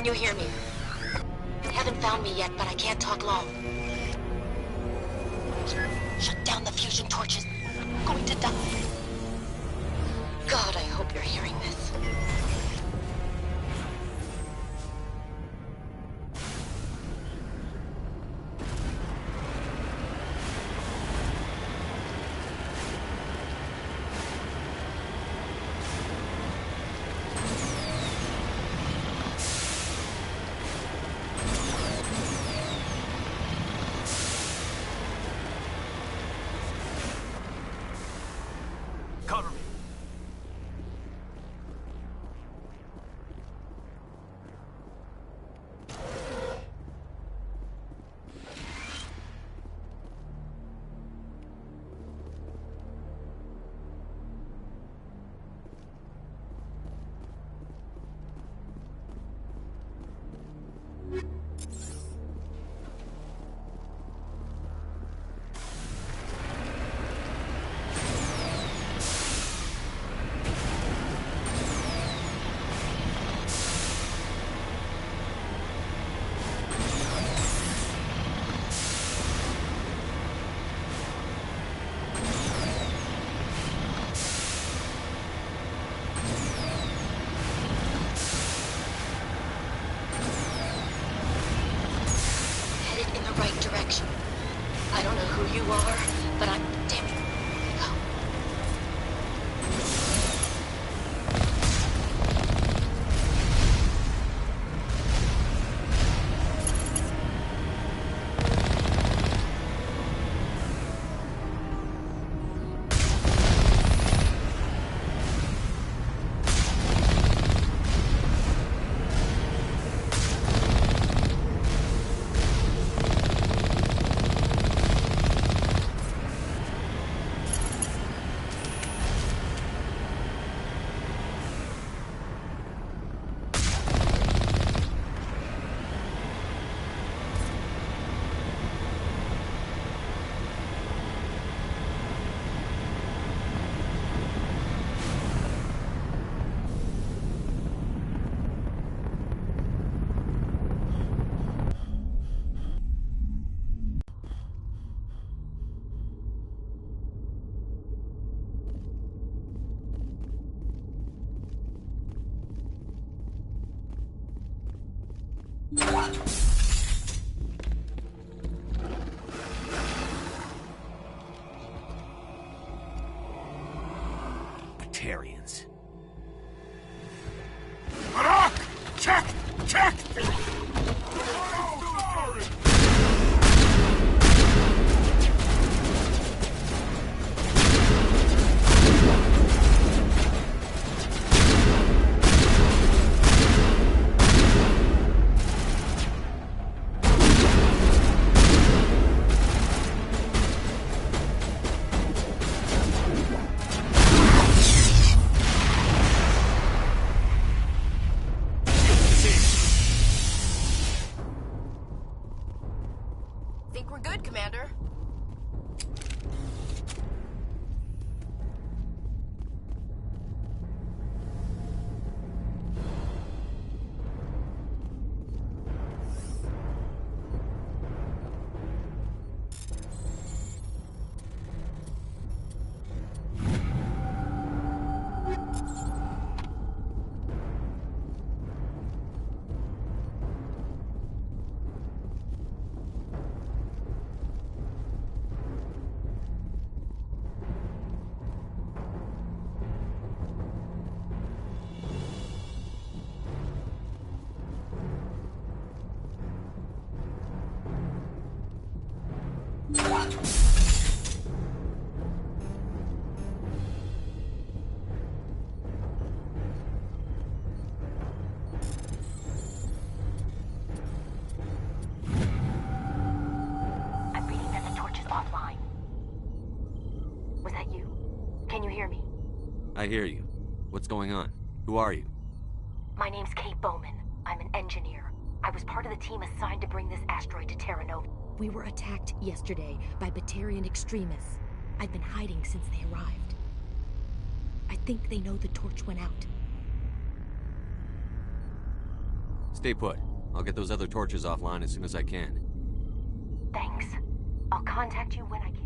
Can you hear me? Haven't found me yet, but I can't talk long. Shut down the fusion torches. I'm going to die. God, I hope you're hearing this. Cover me. I don't know who you are, but I'm damn it. Go. Batarians. Check! Check! Think we're good, Commander? I'm reading that the torch is offline. Was that you? Can you hear me? I hear you. What's going on? Who are you? My name's Kate Bowman. I'm an engineer. I was part of the team assigned to bring this asteroid to Terra Nova. We were attacked yesterday by Batarian extremists. I've been hiding since they arrived. I think they know the torch went out. Stay put. I'll get those other torches offline as soon as I can. Thanks. I'll contact you when I can.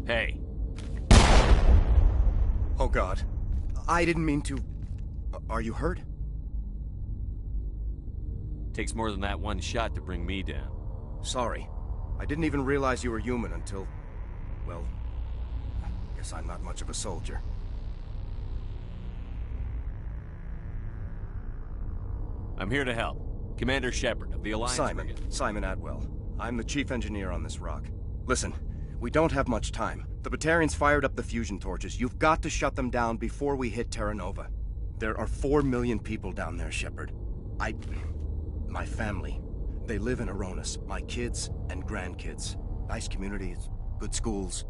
Hey, Oh God. I didn't mean to... Are you hurt? takes more than that one shot to bring me down. Sorry. I didn't even realize you were human until... Well... Guess I'm not much of a soldier. I'm here to help. Commander Shepard of the Alliance Brigade. Simon Atwell. I'm the chief engineer on this rock. Listen, we don't have much time. The Batarians fired up the fusion torches. You've got to shut them down before we hit Terra Nova. There are 4 million people down there, Shepard. My family. They live in Aronis. My kids and grandkids. Nice communities, good schools.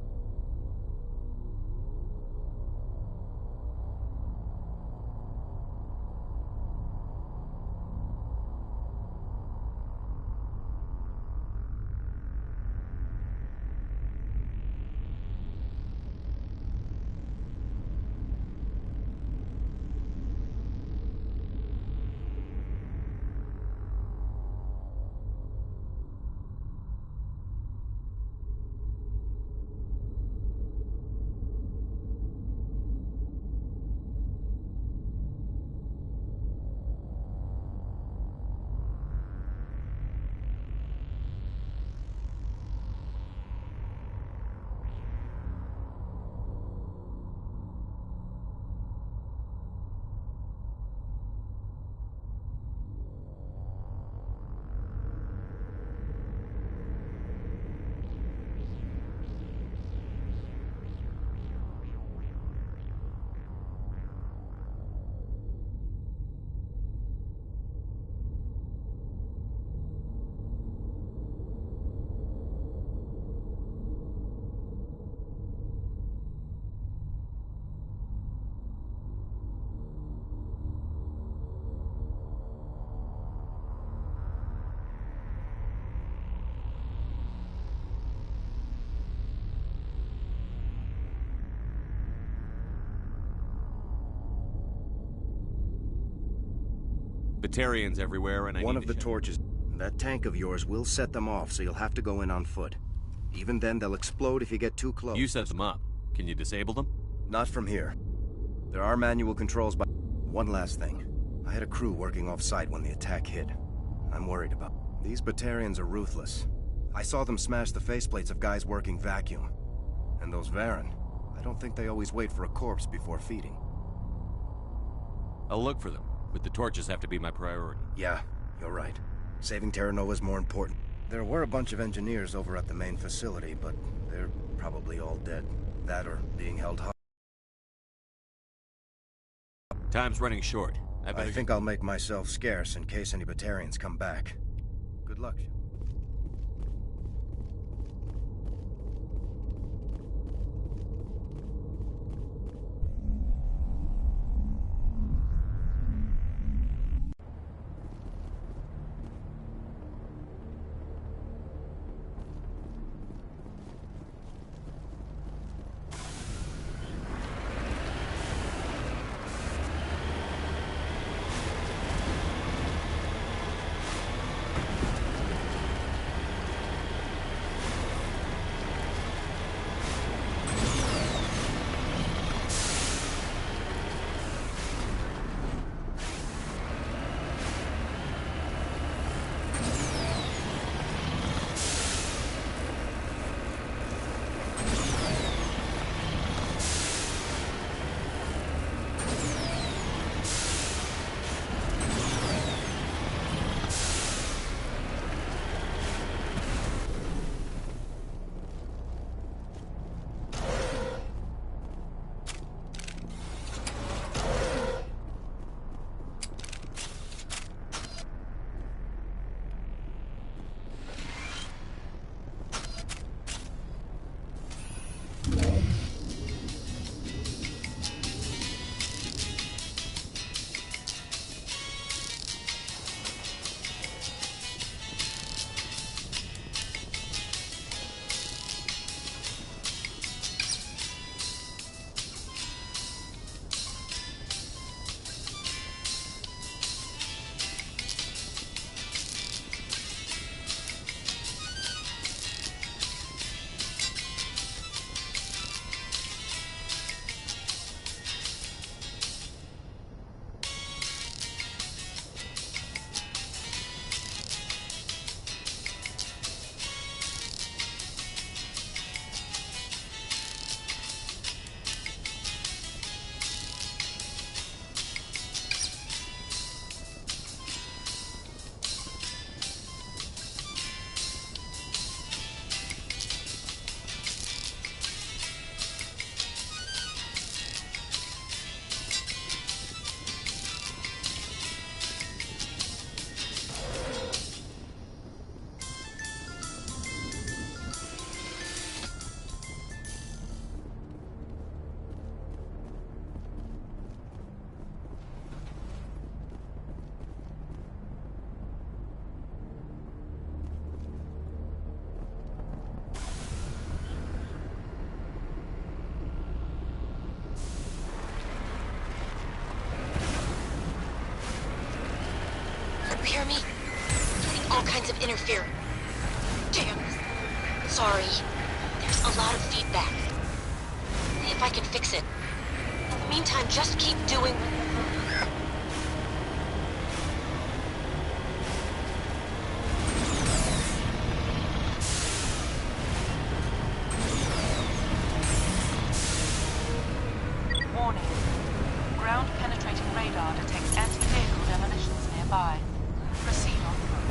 Batarians everywhere, and I One need of to the shut- torches, that tank of yours will set them off, so you'll have to go in on foot. Even then, they'll explode if you get too close. You set them up. Can you disable them? Not from here. There are manual controls, but... One last thing. I had a crew working off-site when the attack hit. I'm worried about... These Batarians are ruthless. I saw them smash the faceplates of guys working vacuum. And those Varen, I don't think they always wait for a corpse before feeding. I'll look for them, but the torches have to be my priority. Yeah, you're right. Saving Terra Nova is more important. There were a bunch of engineers over at the main facility, but they're probably all dead. That or being held hostage. Time's running short. I think I'll make myself scarce in case any Batarians come back. Good luck. of interfering. Damn. Sorry. There's a lot of feedback. See if I can fix it. In the meantime, just keep doing... Warning. Ground-penetrating radar detects anti-vehicle demolitions nearby. Proceed on foot.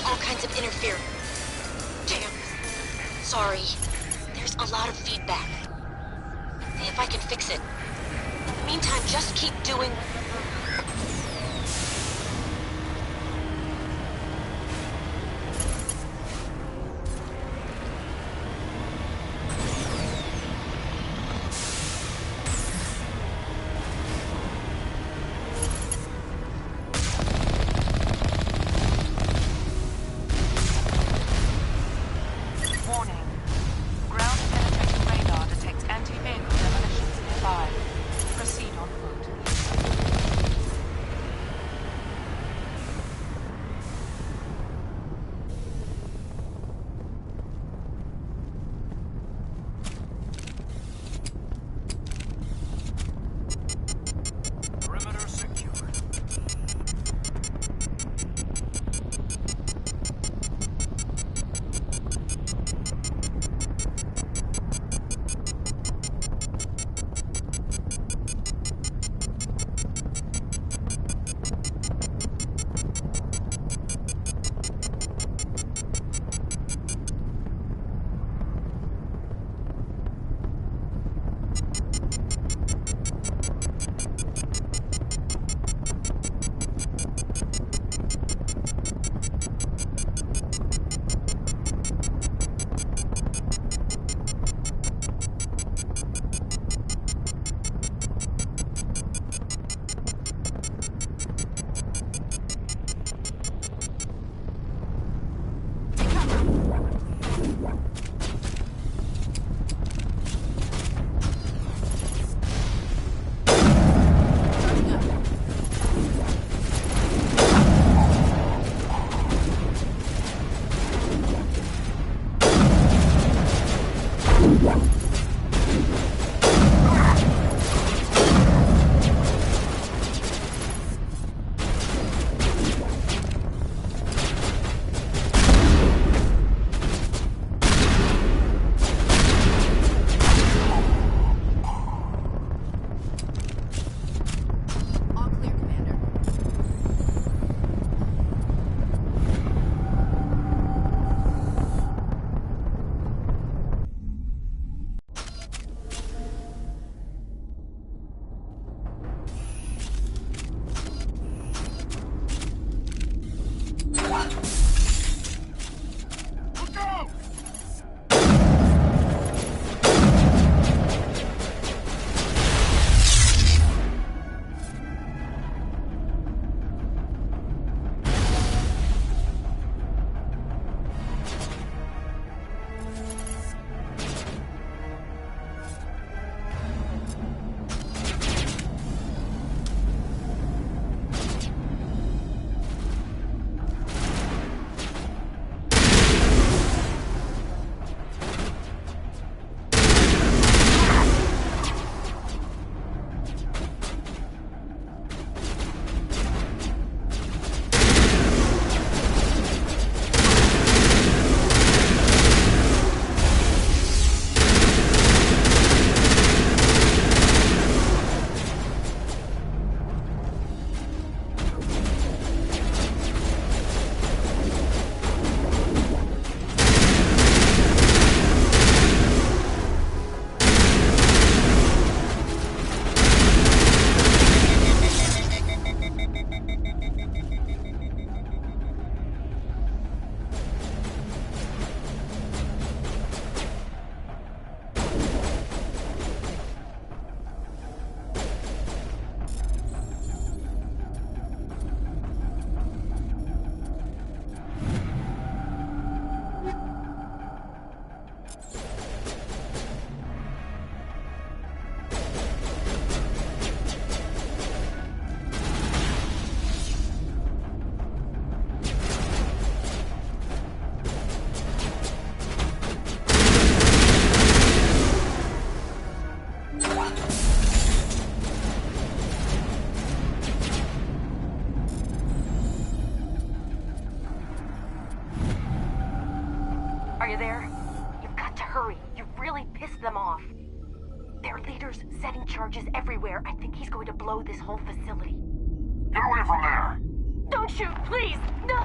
all kinds of interference. Damn. Sorry. There's a lot of feedback. See if I can fix it. In the meantime, just keep doing... Warning. Ground penetrating radar detects anti-vehicle demolitions nearby. Proceed on foot. Perimeter secure. All clear, Commander. Look out! Are you there? You've got to hurry. You really pissed them off. Their leader's setting charges everywhere. I think he's going to blow this whole facility. Get away from there! Don't shoot, please! No!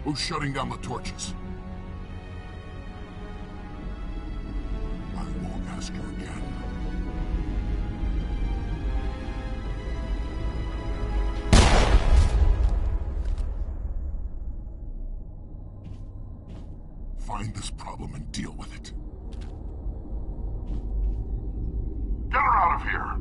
Who's shutting down the torches? I won't ask you again. Find this problem and deal with it. Get her out of here!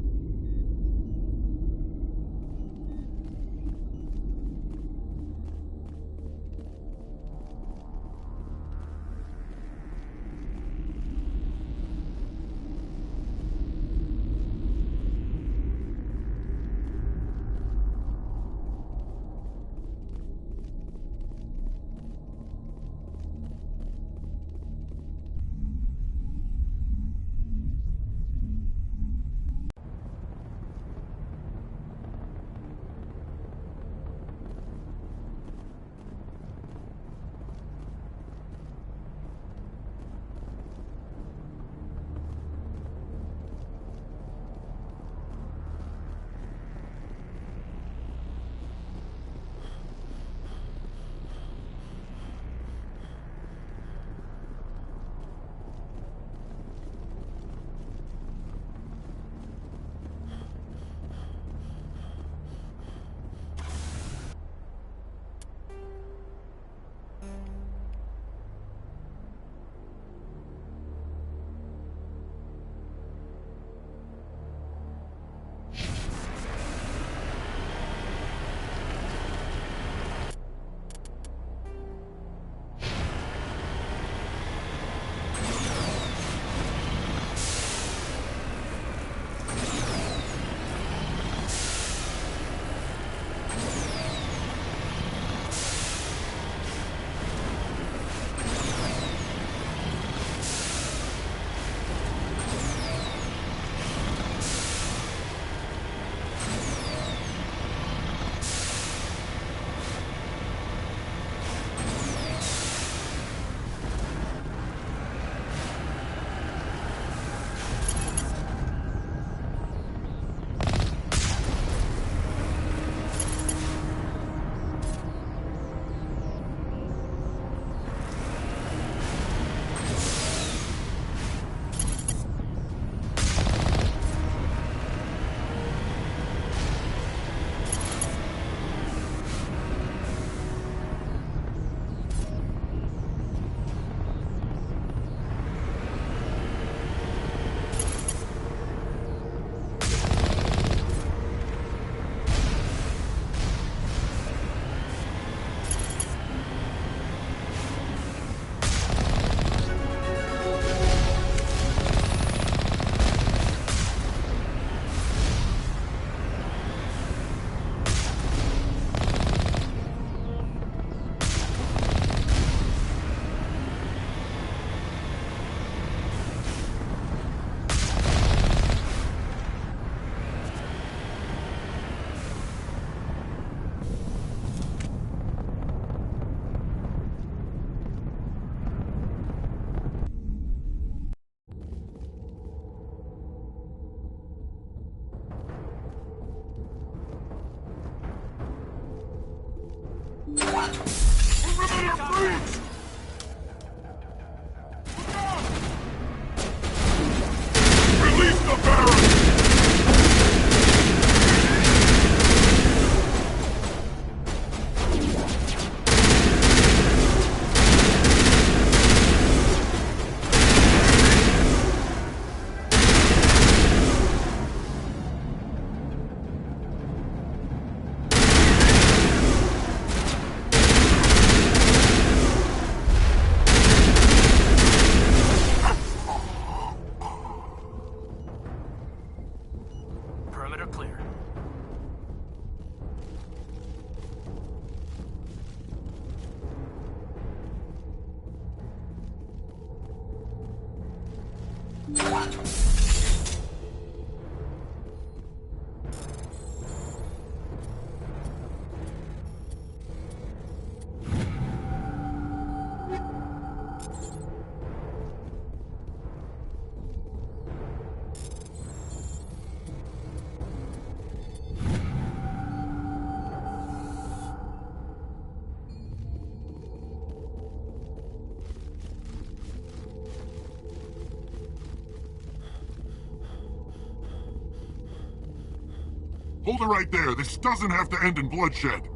Hold it right there. This doesn't have to end in bloodshed.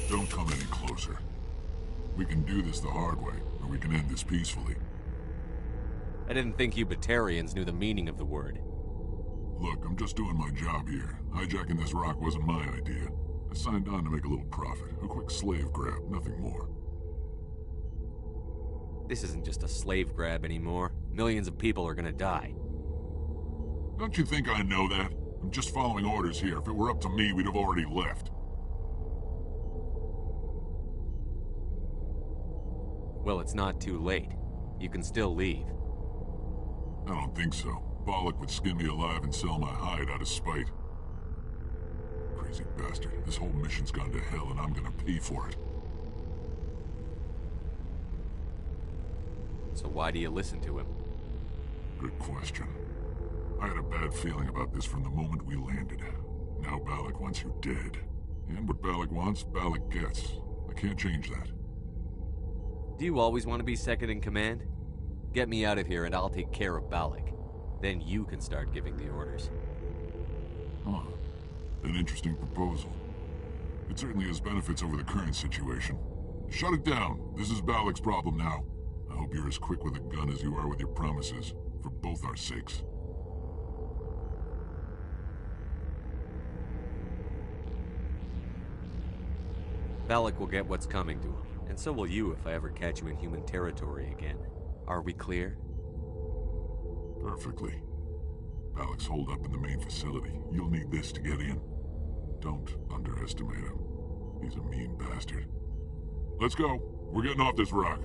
Don't come any closer. We can do this the hard way, or we can end this peacefully. I didn't think you Batarians knew the meaning of the word. Look, I'm just doing my job here. Hijacking this rock wasn't my idea. I signed on to make a little profit. A quick slave grab, nothing more. This isn't just a slave grab anymore. Millions of people are gonna die. Don't you think I know that? I'm just following orders here. If it were up to me, we'd have already left. Well, it's not too late. You can still leave. I don't think so. Bollock would skin me alive and sell my hide out of spite. Crazy bastard. This whole mission's gone to hell and I'm gonna pay for it. So why do you listen to him? Good question. I had a bad feeling about this from the moment we landed. Now Bollock wants you dead. And what Bollock wants, Bollock gets. I can't change that. Do you always want to be second in command? Get me out of here and I'll take care of Balak. Then you can start giving the orders. Huh. An interesting proposal. It certainly has benefits over the current situation. Shut it down. This is Balak's problem now. I hope you're as quick with a gun as you are with your promises, for both our sakes. Balak will get what's coming to him, and so will you if I ever catch you in human territory again. Are we clear? Perfectly. Balak's holed up in the main facility. You'll need this to get in. Don't underestimate him. He's a mean bastard. Let's go. We're getting off this rock.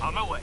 On my way.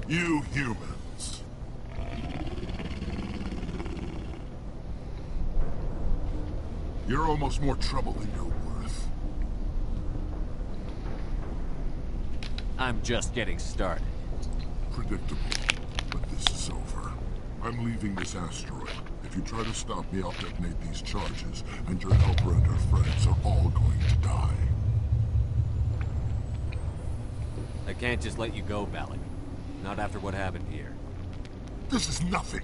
You humans. You're almost more trouble than you're worth. I'm just getting started. Predictable, but this is over. I'm leaving this asteroid. If you try to stop me, I'll detonate these charges, and your helper and her friends are all going to die. I can't just let you go, Balak. Not after what happened here. This is nothing.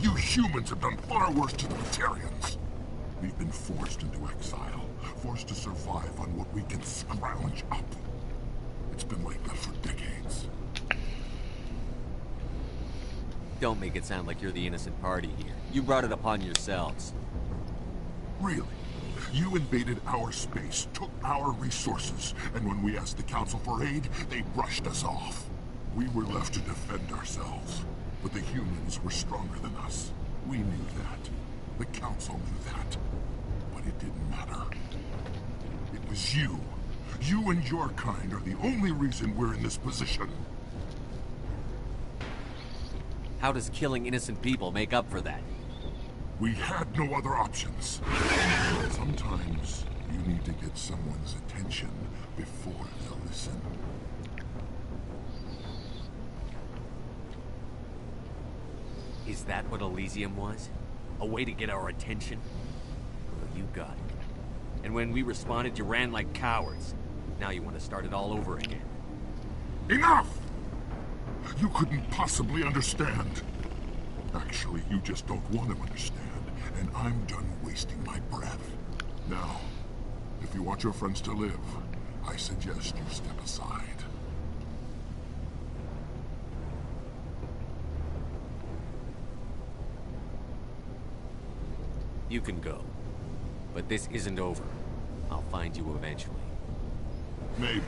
You humans have done far worse to the Batarians. We've been forced into exile, forced to survive on what we can scrounge up. It's been like that for decades. Don't make it sound like you're the innocent party here. You brought it upon yourselves. Really? You invaded our space, took our resources, and when we asked the Council for aid, they brushed us off. We were left to defend ourselves, but the humans were stronger than us. We knew that. The Council knew that. But it didn't matter. It was you. You and your kind are the only reason we're in this position. How does killing innocent people make up for that? We had no other options. Sometimes you need to get someone's attention before they'll listen. Is that what Elysium was? A way to get our attention? Well, you got it. And when we responded, you ran like cowards. Now you want to start it all over again. Enough! You couldn't possibly understand. Actually, you just don't want to understand, and I'm done wasting my breath. Now, if you want your friends to live, I suggest you step aside. You can go. But this isn't over. I'll find you eventually. Maybe.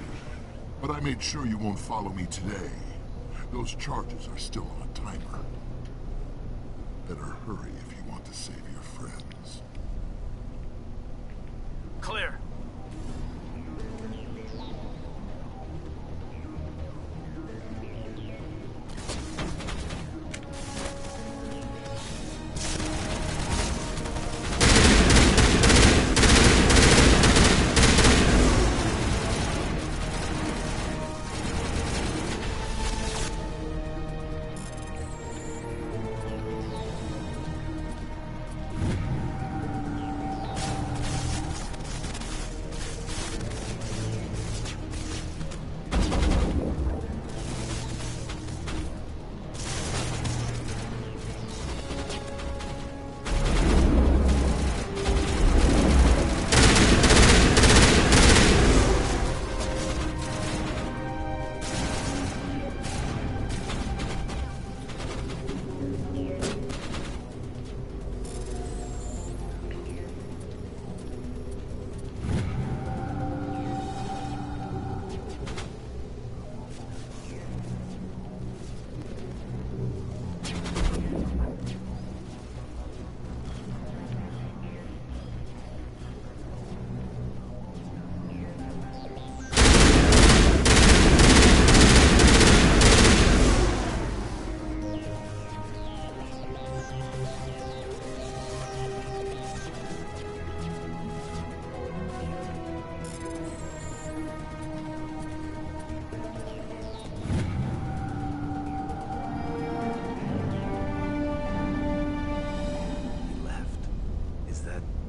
But I made sure you won't follow me today. Those charges are still on a timer. Better hurry if you want to save your friends. Clear.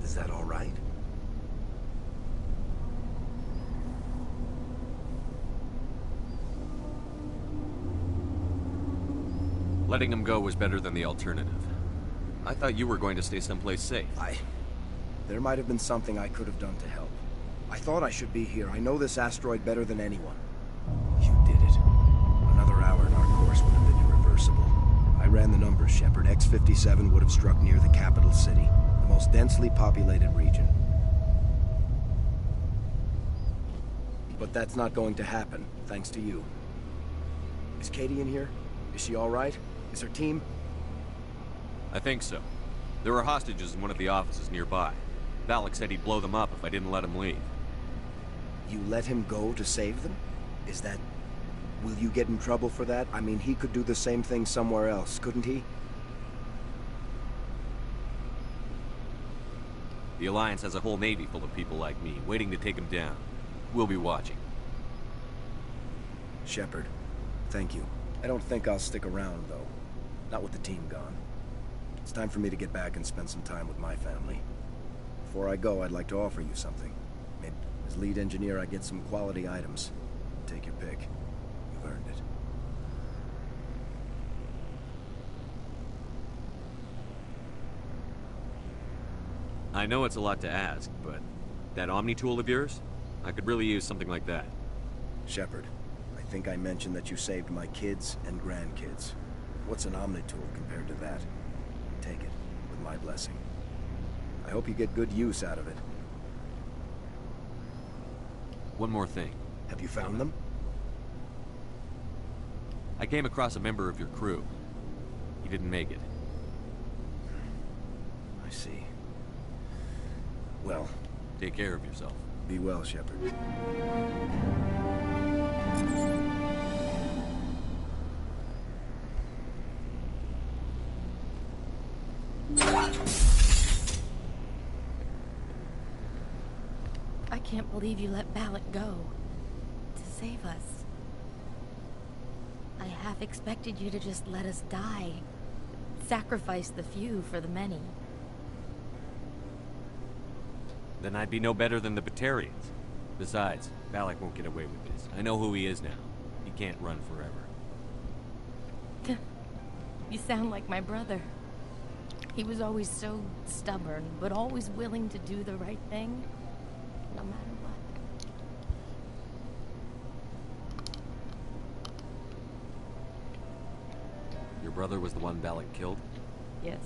Is that all right? Letting him go was better than the alternative. I thought you were going to stay someplace safe. There might have been something I could have done to help. I thought I should be here. I know this asteroid better than anyone. You did it. Another hour and our course would have been irreversible. I ran the numbers, Shepard. X-57 would have struck near the capital city, the most densely populated region. But that's not going to happen, thanks to you. Is Katie in here? Is she all right? Is her team? I think so. There were hostages in one of the offices nearby. Balak said he'd blow them up if I didn't let him leave. You let him go to save them? Is that... Will you get in trouble for that? I mean, he could do the same thing somewhere else, couldn't he? The Alliance has a whole navy full of people like me, waiting to take him down. We'll be watching. Shepard, thank you. I don't think I'll stick around, though. Not with the team gone. It's time for me to get back and spend some time with my family. Before I go, I'd like to offer you something. Maybe as lead engineer, I get some quality items. Take your pick. You've earned it. I know it's a lot to ask, but that Omni tool of yours? I could really use something like that. Shepard, I think I mentioned that you saved my kids and grandkids. What's an Omni tool compared to that? Take it, with my blessing. I hope you get good use out of it. One more thing. Have you found them? I came across a member of your crew. He didn't make it. I see. Well, Take care of yourself. be well, Shepard. I can't believe you let Balak go. To save us. I half expected you to just let us die. Sacrifice the few for the many. Then I'd be no better than the Batarians. Besides, Balak won't get away with this. I know who he is now. He can't run forever. You sound like my brother. He was always so stubborn, but always willing to do the right thing, no matter what. Your brother was the one Balak killed? Yes.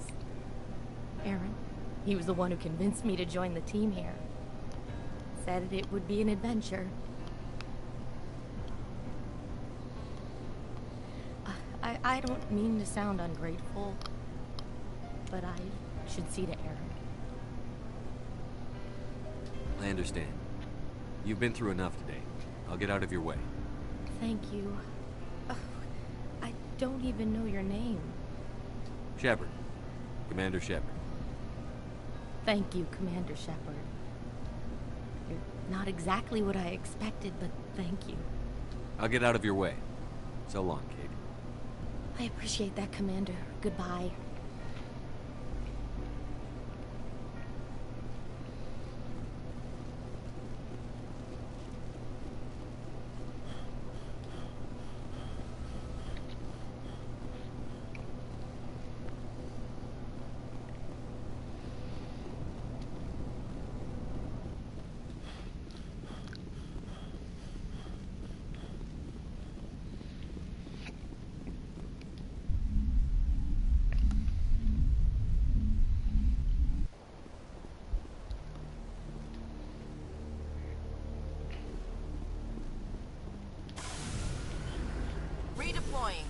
Aaron. He was the one who convinced me to join the team here. Said it would be an adventure. I don't mean to sound ungrateful, but I should see to Aaron. I understand. You've been through enough today. I'll get out of your way. Thank you. Oh, I don't even know your name. Shepard. Commander Shepard. Thank you, Commander Shepard. You're not exactly what I expected, but thank you. I'll get out of your way. So long, Kate. I appreciate that, Commander. Goodbye. Redeploying.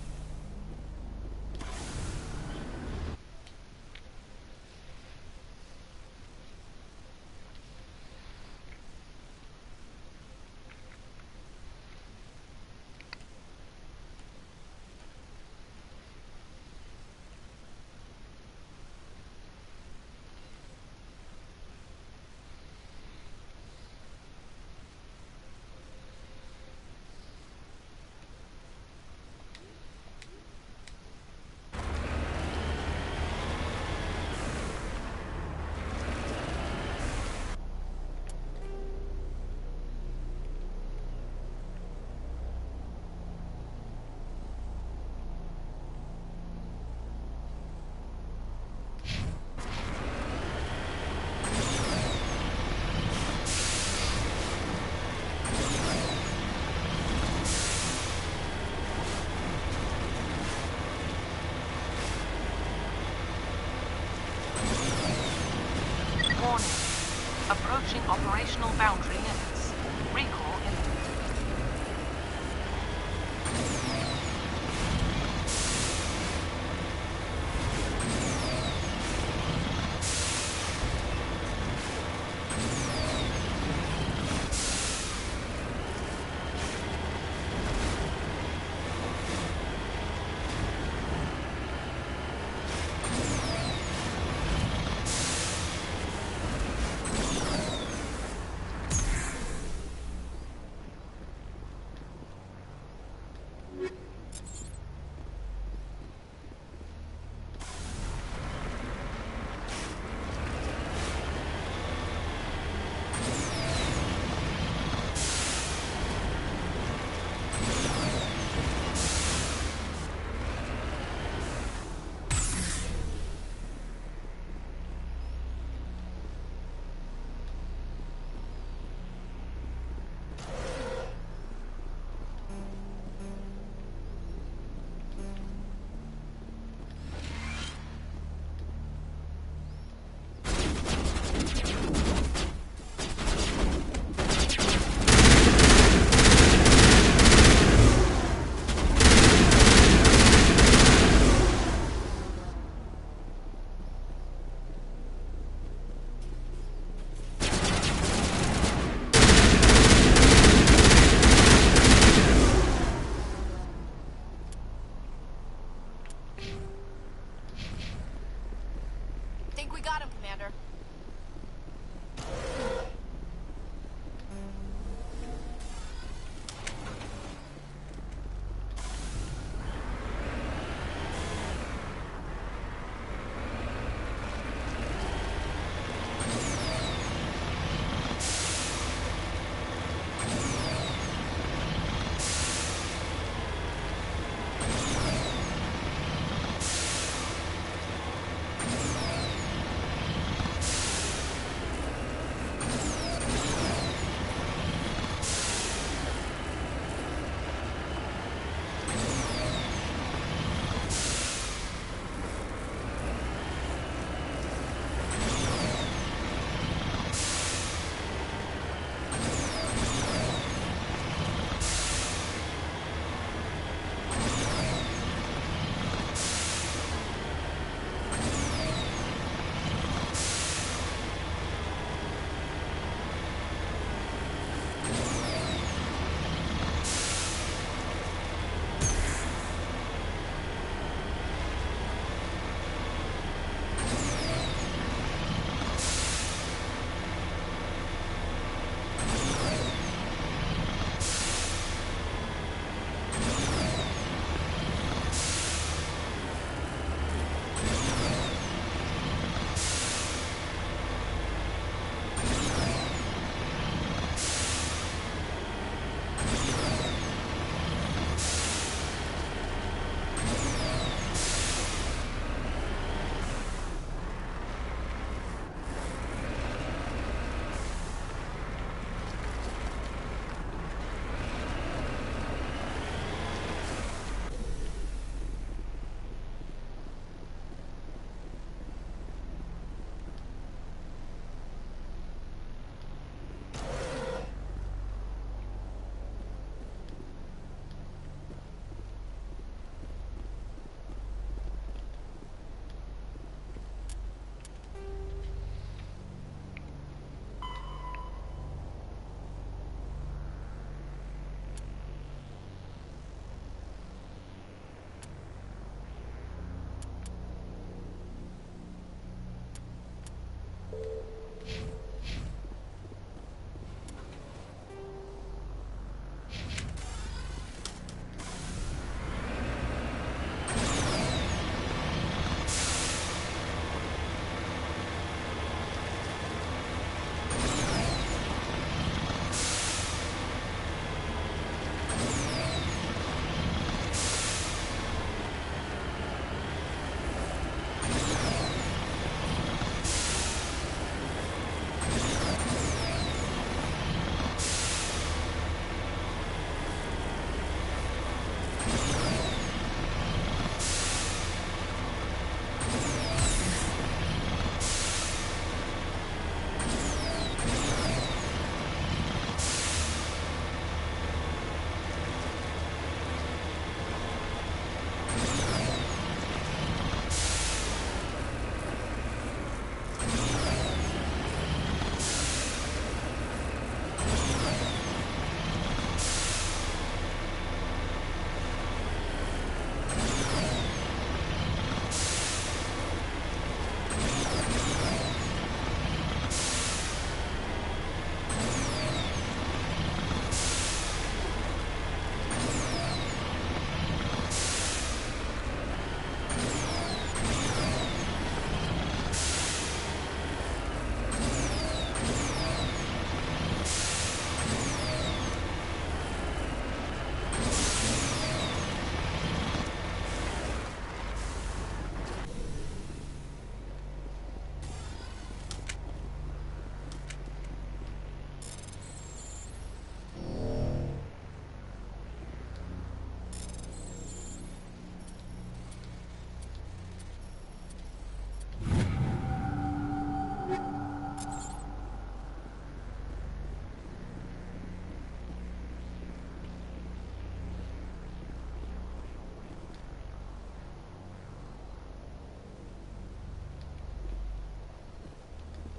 Warning. Approaching operational boundary limits. Recall imminent.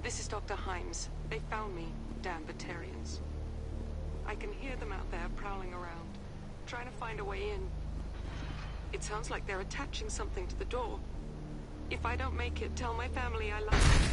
This is Dr. Himes. They found me, damn Batarians. I can hear them out there prowling around, trying to find a way in. It sounds like they're attaching something to the door. If I don't make it, tell my family I love them.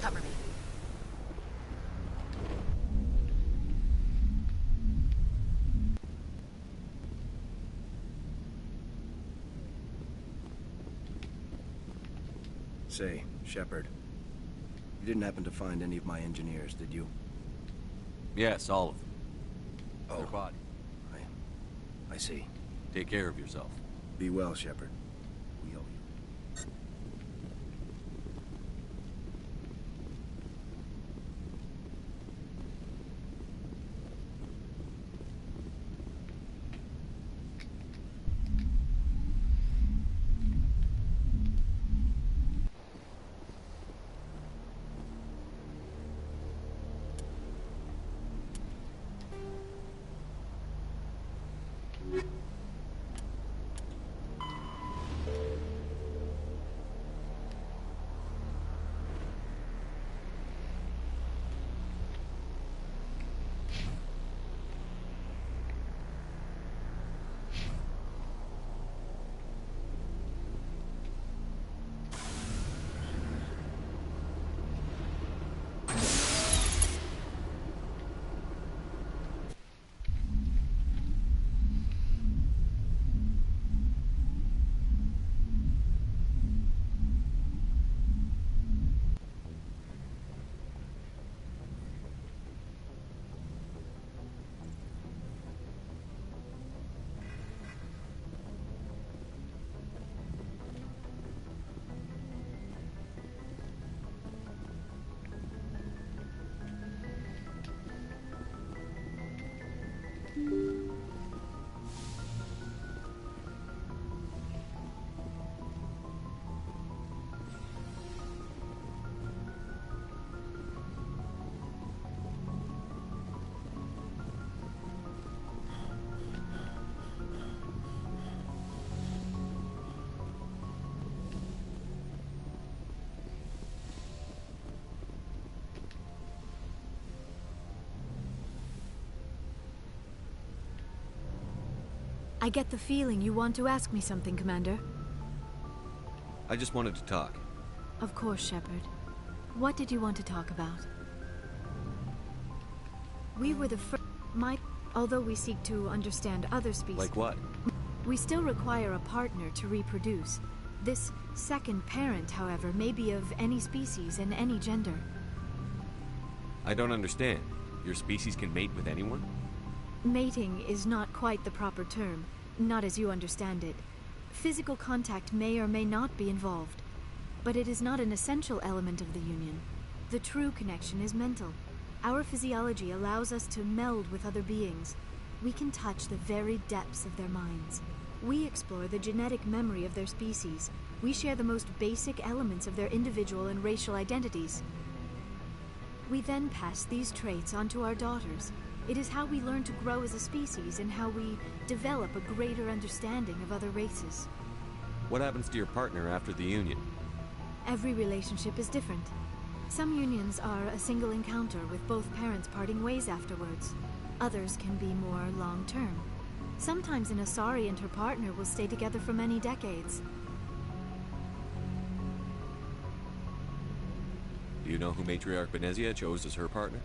Cover me. Say, Shepard, you didn't happen to find any of my engineers, did you? Yes, all of them. Oh. Their body. I see. Take care of yourself. Be well, Shepard. We owe you. I get the feeling you want to ask me something, Commander. I just wanted to talk. Of course, Shepard. What did you want to talk about? We were the first... Although we seek to understand other species... Like what? We still require a partner to reproduce. This second parent, however, may be of any species and any gender. I don't understand. Your species can mate with anyone? Mating is not quite the proper term, not as you understand it. Physical contact may or may not be involved, but it is not an essential element of the union. The true connection is mental. Our physiology allows us to meld with other beings. We can touch the very depths of their minds. We explore the genetic memory of their species. We share the most basic elements of their individual and racial identities. We then pass these traits on to our daughters. It is how we learn to grow as a species and how we develop a greater understanding of other races. What happens to your partner after the union? Every relationship is different. Some unions are a single encounter with both parents parting ways afterwards. Others can be more long-term. Sometimes an Asari and her partner will stay together for many decades. Do you know who Matriarch Benezia chose as her partner?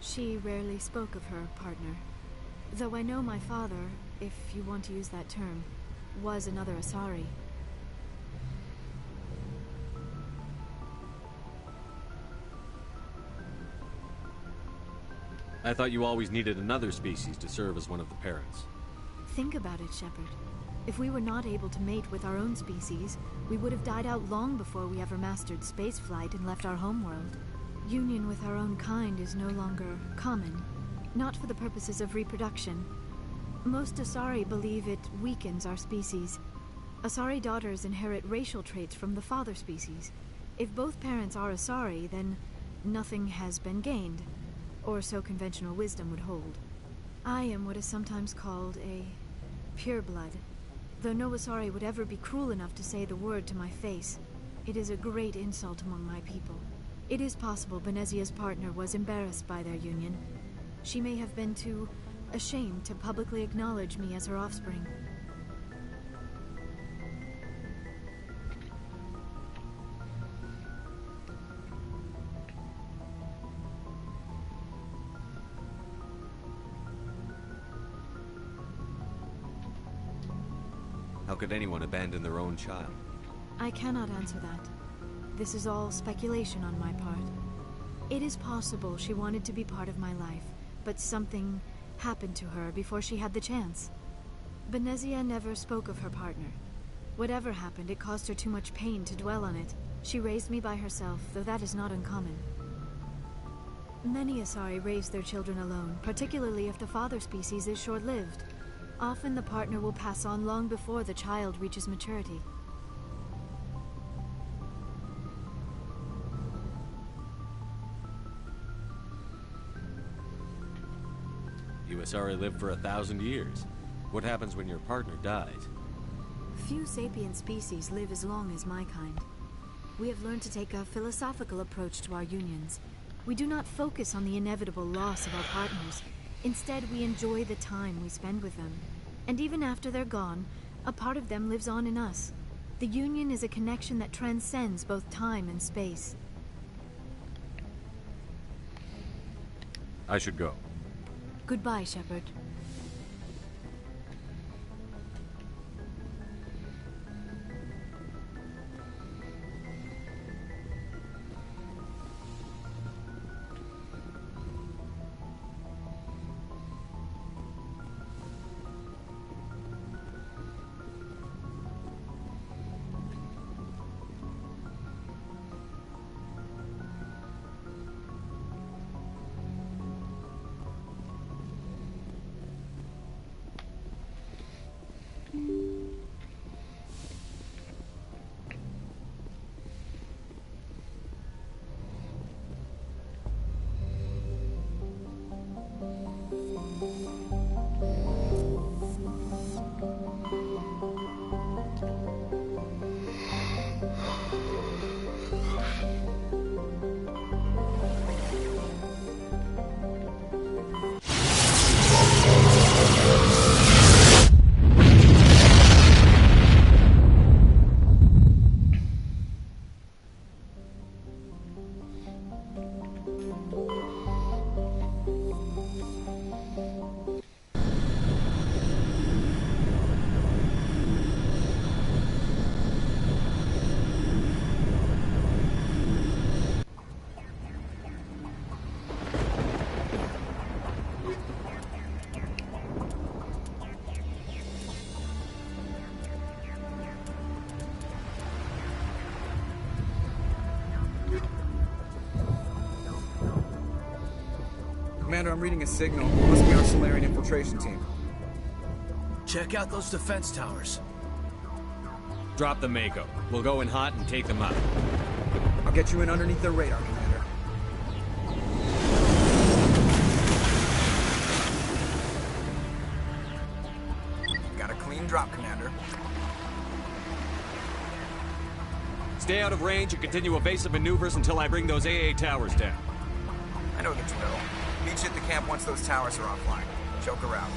She rarely spoke of her partner. Though I know my father, if you want to use that term, was another Asari. I thought you always needed another species to serve as one of the parents. Think about it, Shepard. If we were not able to mate with our own species, we would have died out long before we ever mastered spaceflight and left our homeworld. Union with our own kind is no longer common, not for the purposes of reproduction. Most Asari believe it weakens our species. Asari daughters inherit racial traits from the father species. If both parents are Asari, then nothing has been gained, or so conventional wisdom would hold. I am what is sometimes called a pureblood, though no Asari would ever be cruel enough to say the word to my face. It is a great insult among my people. It is possible Benezia's partner was embarrassed by their union. She may have been too ashamed to publicly acknowledge me as her offspring. How could anyone abandon their own child? I cannot answer that. This is all speculation on my part. It is possible she wanted to be part of my life, but something happened to her before she had the chance. Benezia never spoke of her partner. Whatever happened, it caused her too much pain to dwell on it. She raised me by herself, though that is not uncommon. Many Asari raise their children alone, particularly if the father species is short-lived. Often the partner will pass on long before the child reaches maturity. You Asari live for 1,000 years. What happens when your partner dies? Few sapient species live as long as my kind. We have learned to take a philosophical approach to our unions. We do not focus on the inevitable loss of our partners. Instead, we enjoy the time we spend with them. And even after they're gone, a part of them lives on in us. The union is a connection that transcends both time and space. I should go. Goodbye, Shepard. Commander, I'm reading a signal. Must be our Solarian infiltration team. Check out those defense towers. Drop the Mako. We'll go in hot and take them out. I'll get you in underneath their radar, Commander. Got a clean drop, Commander. Stay out of range and continue evasive maneuvers until I bring those AA towers down. I know the drill. Meet you at the camp once those towers are offline. Joke around.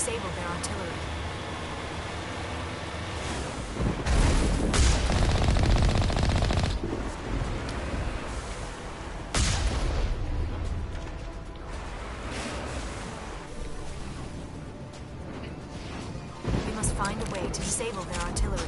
disable their artillery. We must find a way to disable their artillery.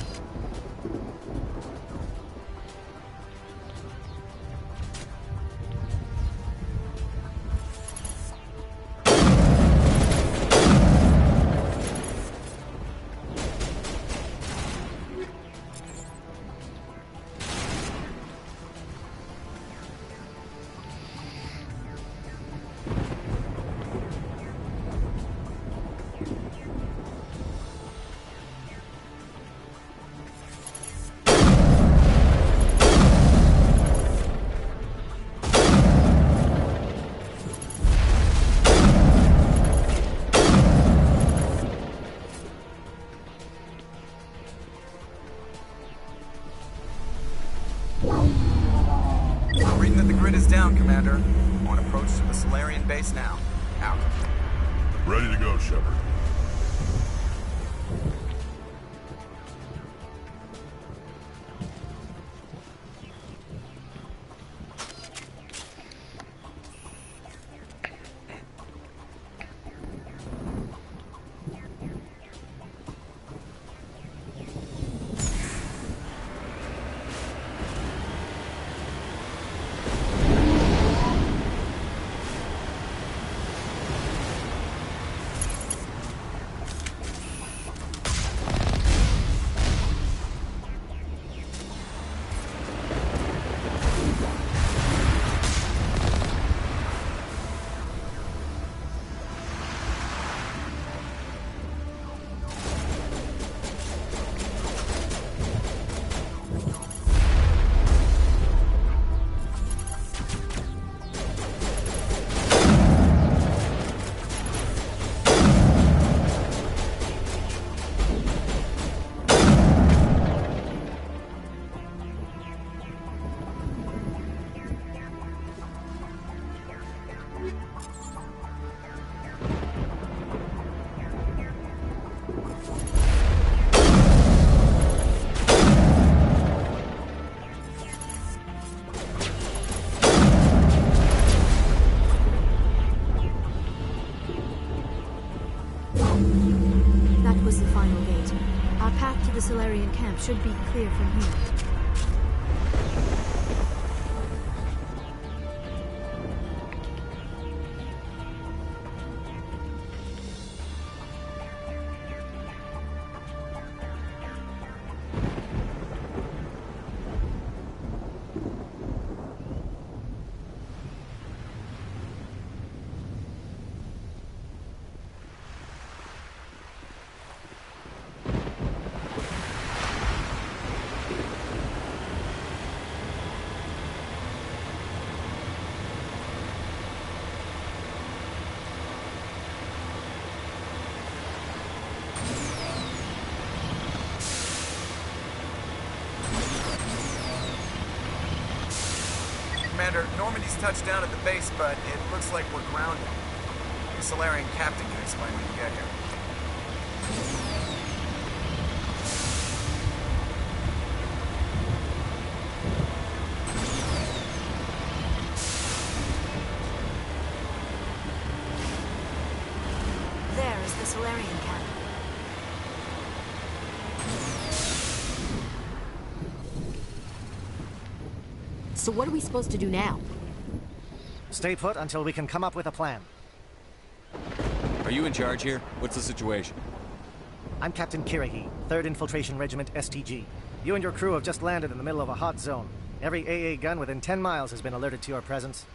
Reading that the grid is down, Commander. On approach to the Solarian base now. Out. Ready to go, Shepard. That was the final gate. Our path to the Solarian camp should be clear from here. Commander, Normandy's touched down at the base, but it looks like we're grounded. The Solarian captain can explain when you get here. There is the Solarian camp. So what are we supposed to do now? Stay put until we can come up with a plan. Are you in charge here? What's the situation? I'm Captain Kirahi, 3rd Infiltration Regiment STG. You and your crew have just landed in the middle of a hot zone. Every AA gun within 10 miles has been alerted to your presence.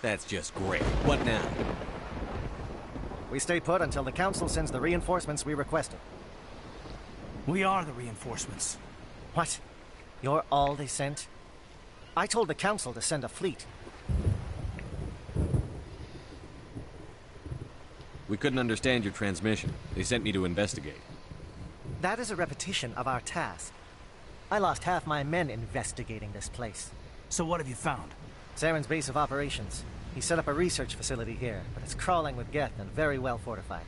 That's just great. What now? We stay put until the Council sends the reinforcements we requested. We are the reinforcements. What? You're all they sent? I told the Council to send a fleet. We couldn't understand your transmission. They sent me to investigate. That is a repetition of our task. I lost half my men investigating this place. So what have you found? Saren's base of operations. He set up a research facility here, but it's crawling with Geth and very well fortified.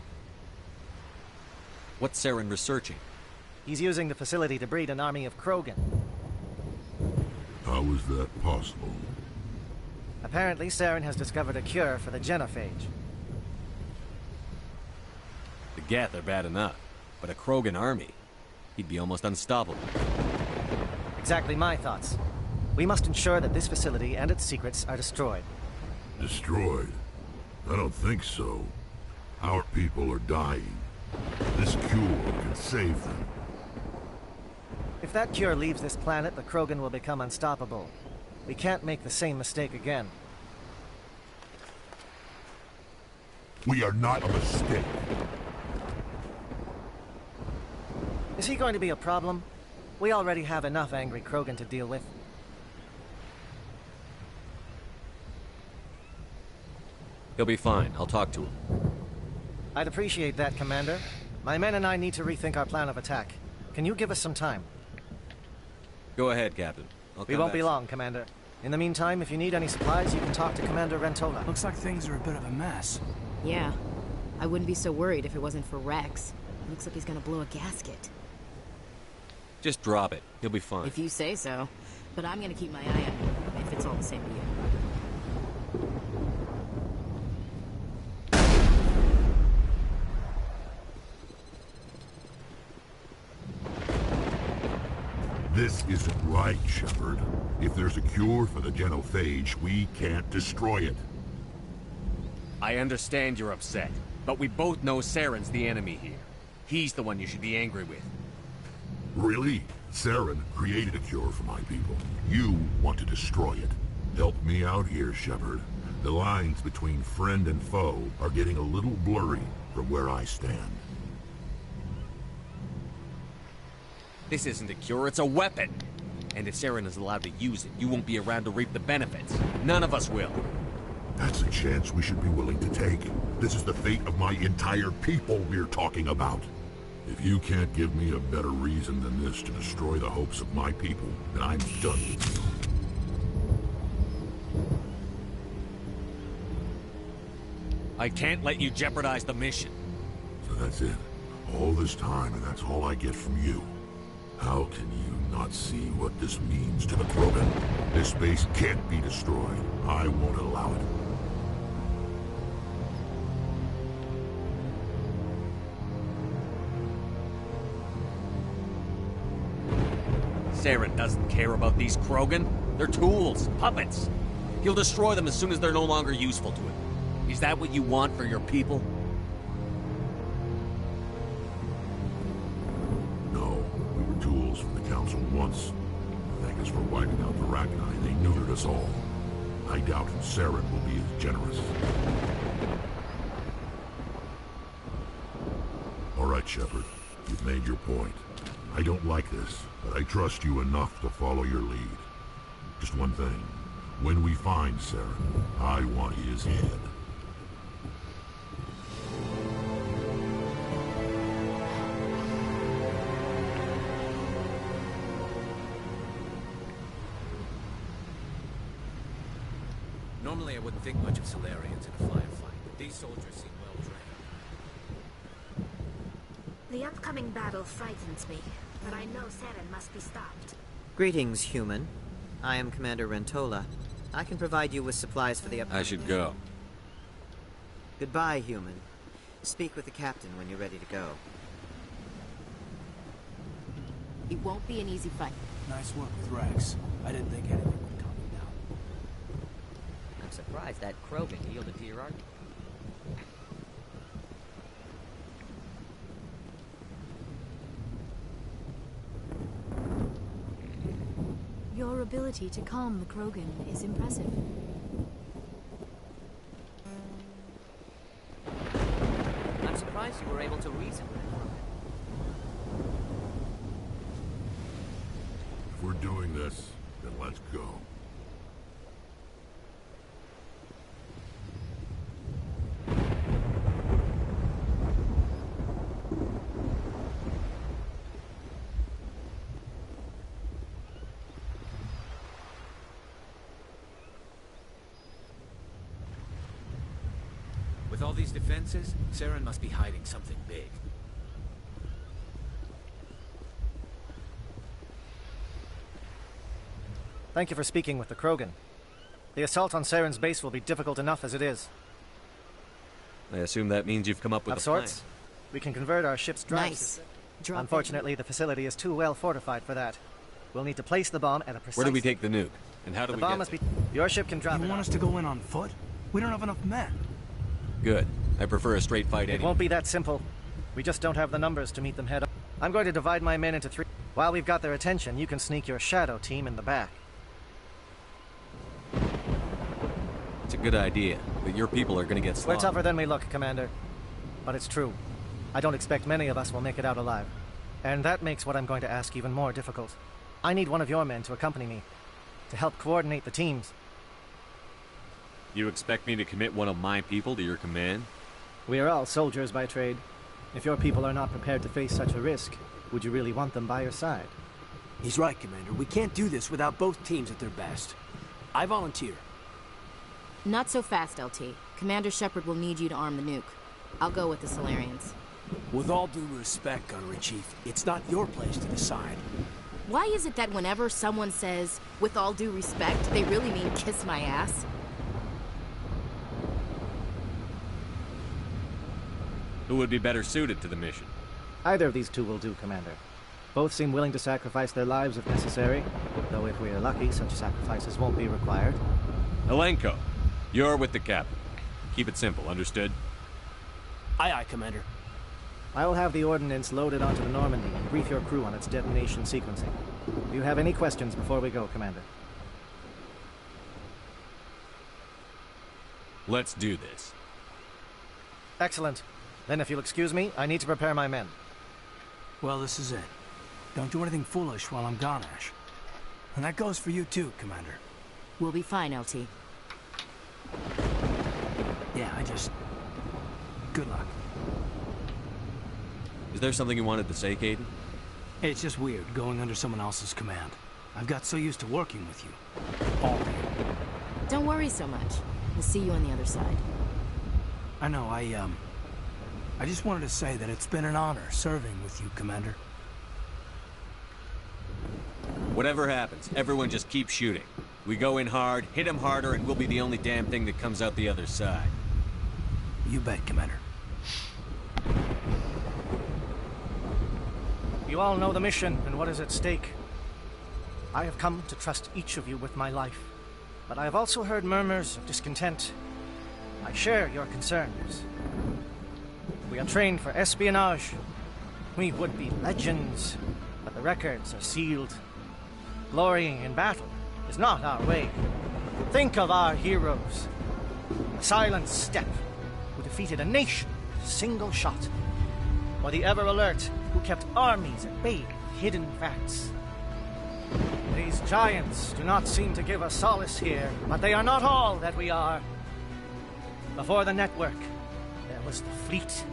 What's Saren researching? He's using the facility to breed an army of Krogan. How is that possible? Apparently, Saren has discovered a cure for the genophage. The Geth are bad enough, but a Krogan army? He'd be almost unstoppable. Exactly my thoughts. We must ensure that this facility and its secrets are destroyed. Destroyed? I don't think so. Our people are dying. This cure can save them. If that cure leaves this planet, the Krogan will become unstoppable. We can't make the same mistake again. We are not a mistake. Is he going to be a problem? We already have enough angry Krogan to deal with. He'll be fine. I'll talk to him. I'd appreciate that, Commander. My men and I need to rethink our plan of attack. Can you give us some time? Go ahead, Captain. We won't be long, Commander. In the meantime, if you need any supplies, you can talk to Commander Rentola. Looks like things are a bit of a mess. Yeah. I wouldn't be so worried if it wasn't for Rex. Looks like he's gonna blow a gasket. Just drop it. He'll be fine. If you say so. But I'm gonna keep my eye on him, if it's all the same to you. This isn't right, Shepard. If there's a cure for the genophage, we can't destroy it. I understand you're upset, but we both know Saren's the enemy here. He's the one you should be angry with. Really? Saren created a cure for my people. You want to destroy it. Help me out here, Shepard. The lines between friend and foe are getting a little blurry from where I stand. This isn't a cure, it's a weapon! And if Saren is allowed to use it, you won't be around to reap the benefits. None of us will. That's a chance we should be willing to take. This is the fate of my entire people we're talking about. If you can't give me a better reason than this to destroy the hopes of my people, then I'm done with you. I can't let you jeopardize the mission. So that's it. All this time, and that's all I get from you. How can you not see what this means to the Krogan? This base can't be destroyed. I won't allow it. Saren doesn't care about these Krogan. They're tools, puppets. He'll destroy them as soon as they're no longer useful to him. Is that what you want for your people? No, we were tools for the Council once. Thank us for wiping out the Rachni. They neutered us all. I doubt Saren will be as generous. All right, Shepard. You've made your point. I don't like this, but I trust you enough to follow your lead. Just one thing. When we find Saren, I want his head. Normally I wouldn't think much of Solarians in a firefight, but these soldiers seem well trained. The upcoming battle frightens me, but I know Saren must be stopped. Greetings, human. I am Commander Rentola. I can provide you with supplies for the upcoming... I should go. Goodbye, human. Speak with the captain when you're ready to go. It won't be an easy fight. Nice work with Rex. I didn't think anything would calm him down. I'm surprised that Krogan yielded to your argument. Your ability to calm the Krogan is impressive. you were able to reason with it. If we're doing this, then let's go. With all these defenses, Saren must be hiding something big. Thank you for speaking with the Krogan. The assault on Saren's base will be difficult enough as it is. I assume that means you've come up with Of a plan. sorts. We can convert our ship's drive Nice. system. Drop Unfortunately, the facility is too well fortified for that. We'll need to place the bomb at a precise... Where do we take the nuke? And how do The we bomb get must there? be... Your ship can drop You it want off. us to go in on foot? We don't have enough men. Good. I prefer a straight fight It anyway. won't be that simple. We just don't have the numbers to meet them head on. I'm going to divide my men into 3. While we've got their attention, you can sneak your shadow team in the back. It's a good idea, but your people are going to get We're slaughtered. tougher than we look, Commander. But it's true. I don't expect many of us will make it out alive. And that makes what I'm going to ask even more difficult. I need one of your men to accompany me, to help coordinate the teams. You expect me to commit one of my people to your command? We are all soldiers by trade. If your people are not prepared to face such a risk, would you really want them by your side? He's right, Commander. We can't do this without both teams at their best. I volunteer. Not so fast, LT. Commander Shepard will need you to arm the nuke. I'll go with the Solarians. With all due respect, Gunnery Chief, it's not your place to decide. Why is it that whenever someone says, with all due respect, they really mean kiss my ass? Who would be better suited to the mission? Either of these two will do, Commander. Both seem willing to sacrifice their lives if necessary, though if we are lucky, such sacrifices won't be required. Alenko, you're with the captain. Keep it simple, understood? Aye, aye, Commander. I will have the ordnance loaded onto the Normandy and brief your crew on its detonation sequencing. Do you have any questions before we go, Commander? Let's do this. Excellent. Then if you'll excuse me, I need to prepare my men. Well, this is it. Don't do anything foolish while I'm gone, Ash. And that goes for you too, Commander. We'll be fine, LT. Yeah, good luck. Is there something you wanted to say, Caden? It's just weird going under someone else's command. I've got so used to working with you. All of you. Don't worry so much. We'll see you on the other side. I know, I just wanted to say that it's been an honor serving with you, Commander. Whatever happens, everyone just keep shooting. We go in hard, hit them harder, and we'll be the only damn thing that comes out the other side. You bet, Commander. You all know the mission and what is at stake. I have come to trust each of you with my life, but I have also heard murmurs of discontent. I share your concerns. We are trained for espionage. We would be legends, but the records are sealed. Glorying in battle is not our way. Think of our heroes. The silent step who defeated a nation with a single shot. Or the ever-alert who kept armies at bay with hidden facts. These giants do not seem to give us solace here, but they are not all that we are. Before the network, there was the fleet.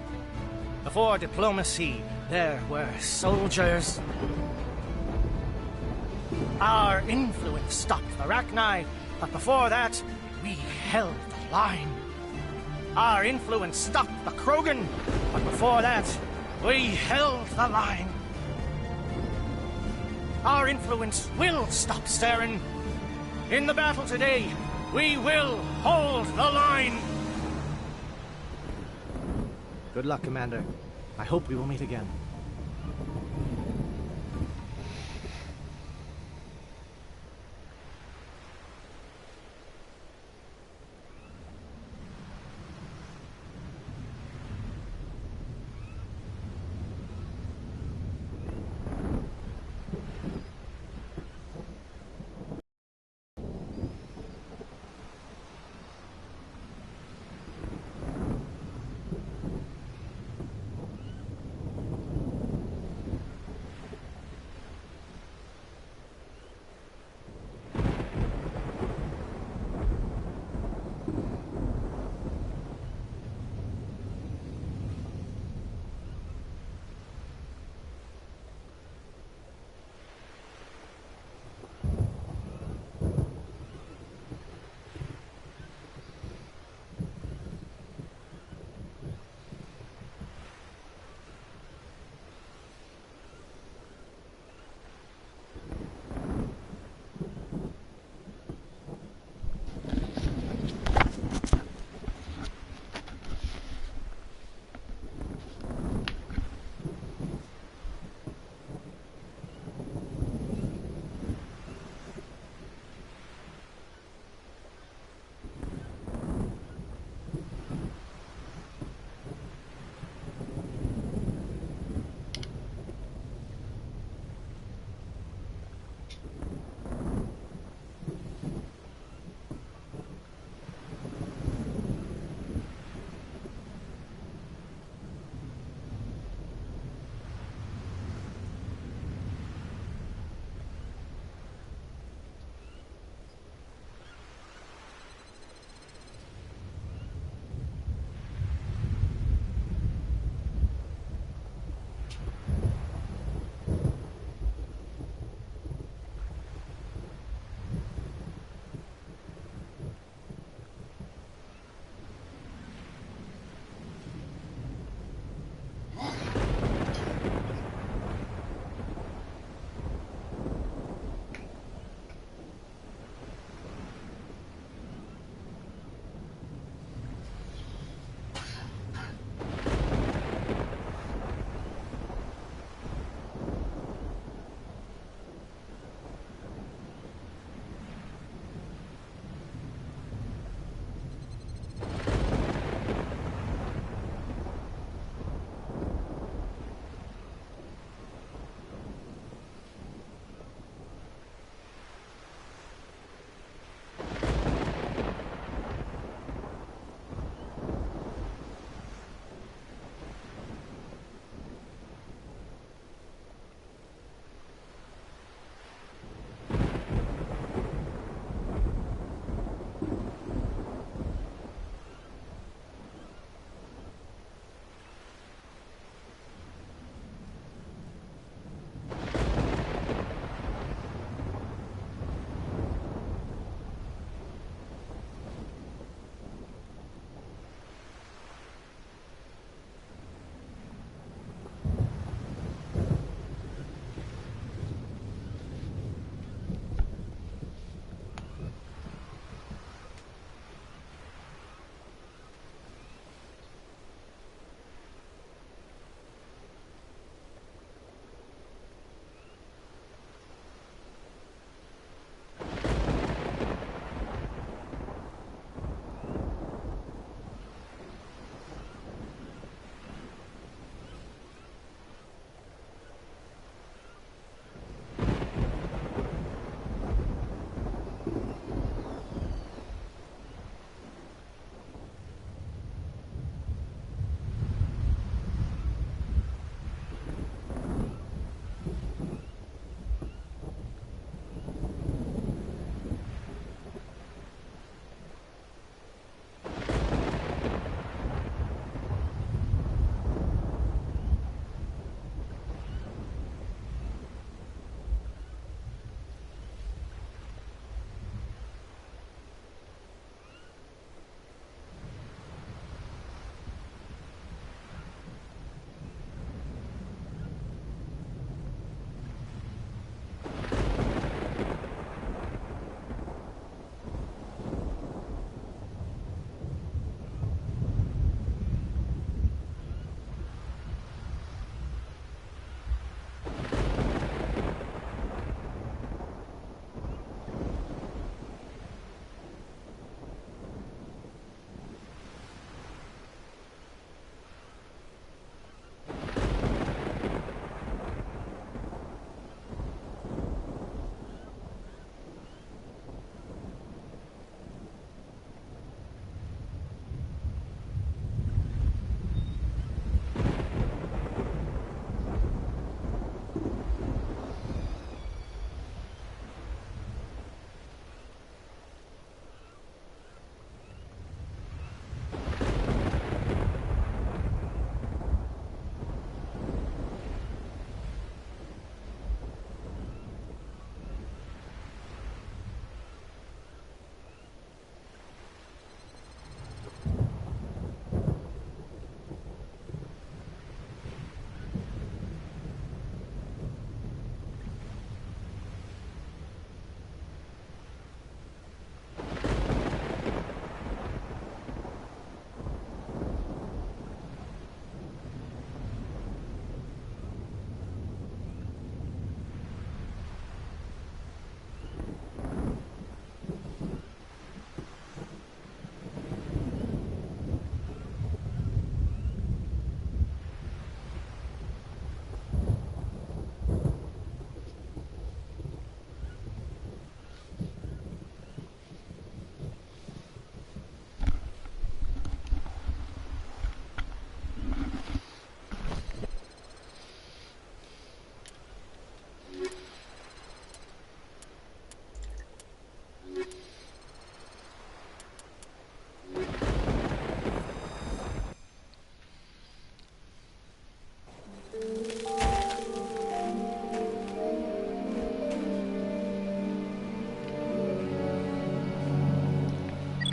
Before diplomacy, there were soldiers. Our influence stopped the Arachni, but before that, we held the line. Our influence stopped the Krogan, but before that, we held the line. Our influence will stop Saren. In the battle today, we will hold the line. Good luck, Commander. I hope we will meet again.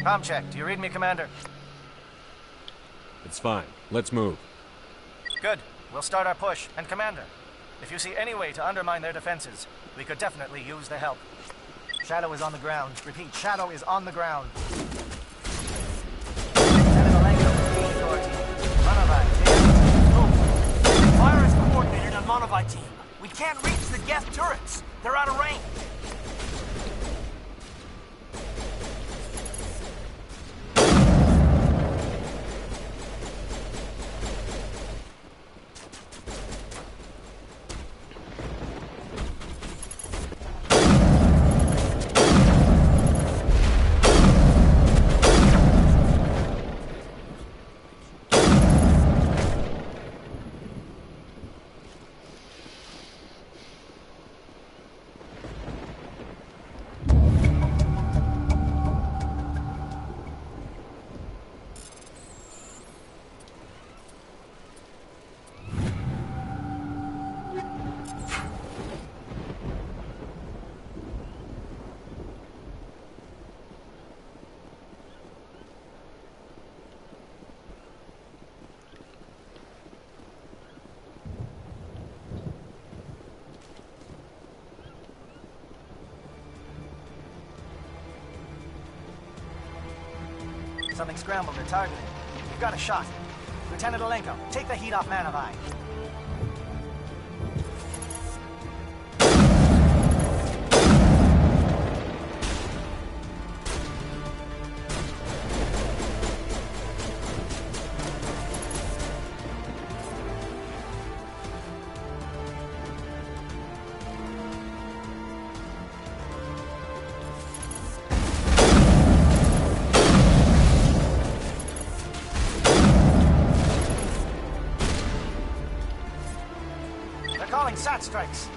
Comm check. Do you read me, Commander? It's fine. Let's move. Good. We'll start our push. And Commander, if you see any way to undermine their defenses, we could definitely use the help. Shadow is on the ground. Repeat, Shadow is on the ground. Fire is coordinated on Monovite team. We can't reach the Geth turrets. They're out of range. Something scrambled their targeting. We've got a shot. Lieutenant Alenko, take the heat off Manavai. SAT strikes.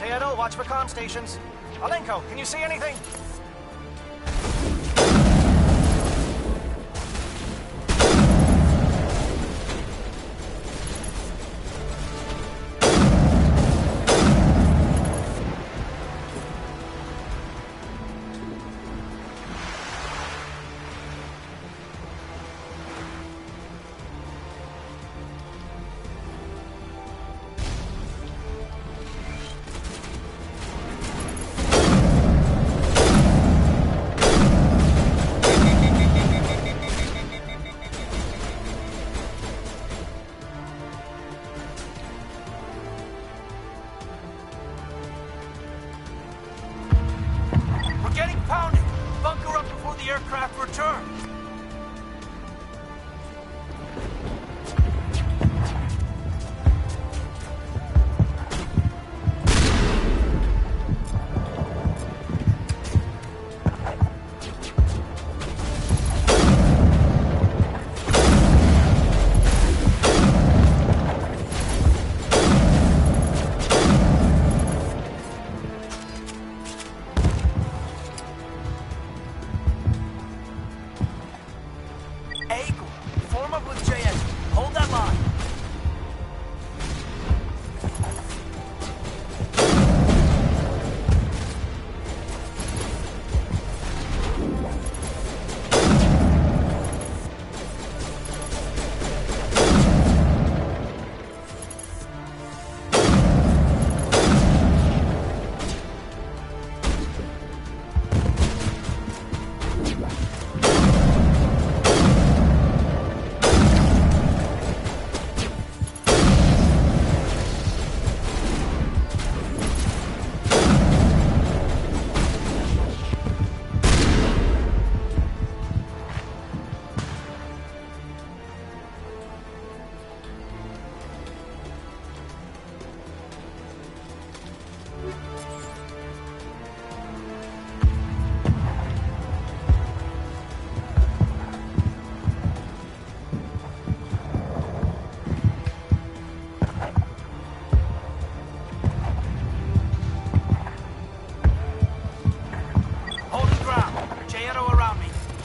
Teodo, watch for comm stations. Alenko, can you see anything?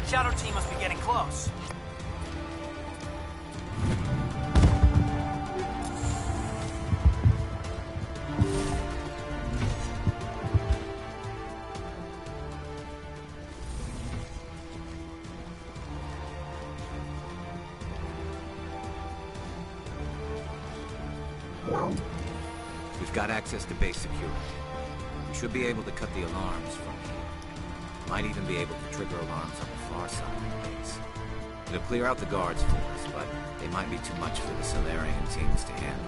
Shadow team must be getting close. We've got access to base security. We should be able to cut the alarms from here. Might even be able to trigger alarms on the far side of the base. It'll clear out the guards for us, but they might be too much for the Solarian teams to handle.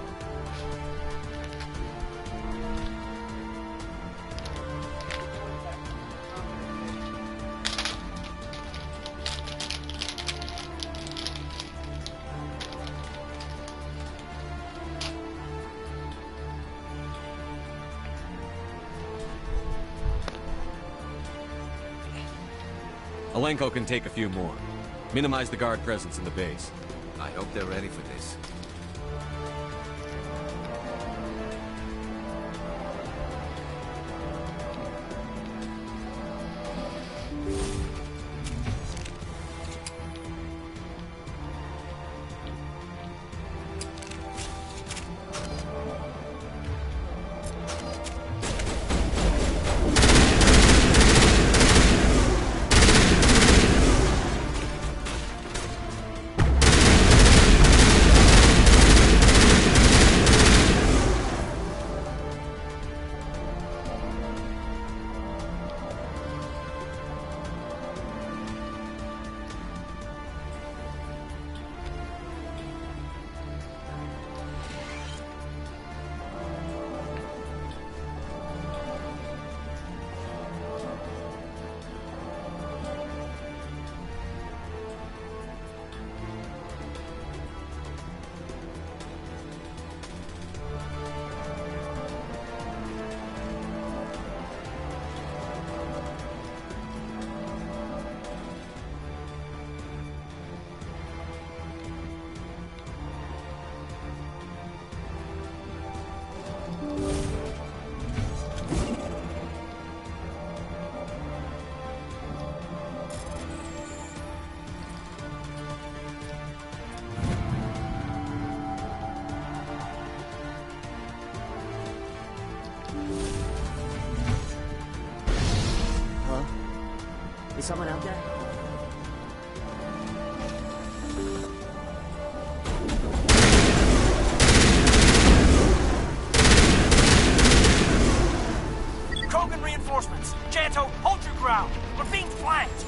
Alenko can take a few more. Minimize the guard presence in the base. I hope they're ready for this. Is someone out there? Krogan reinforcements! Janto, hold your ground! We're being flanked!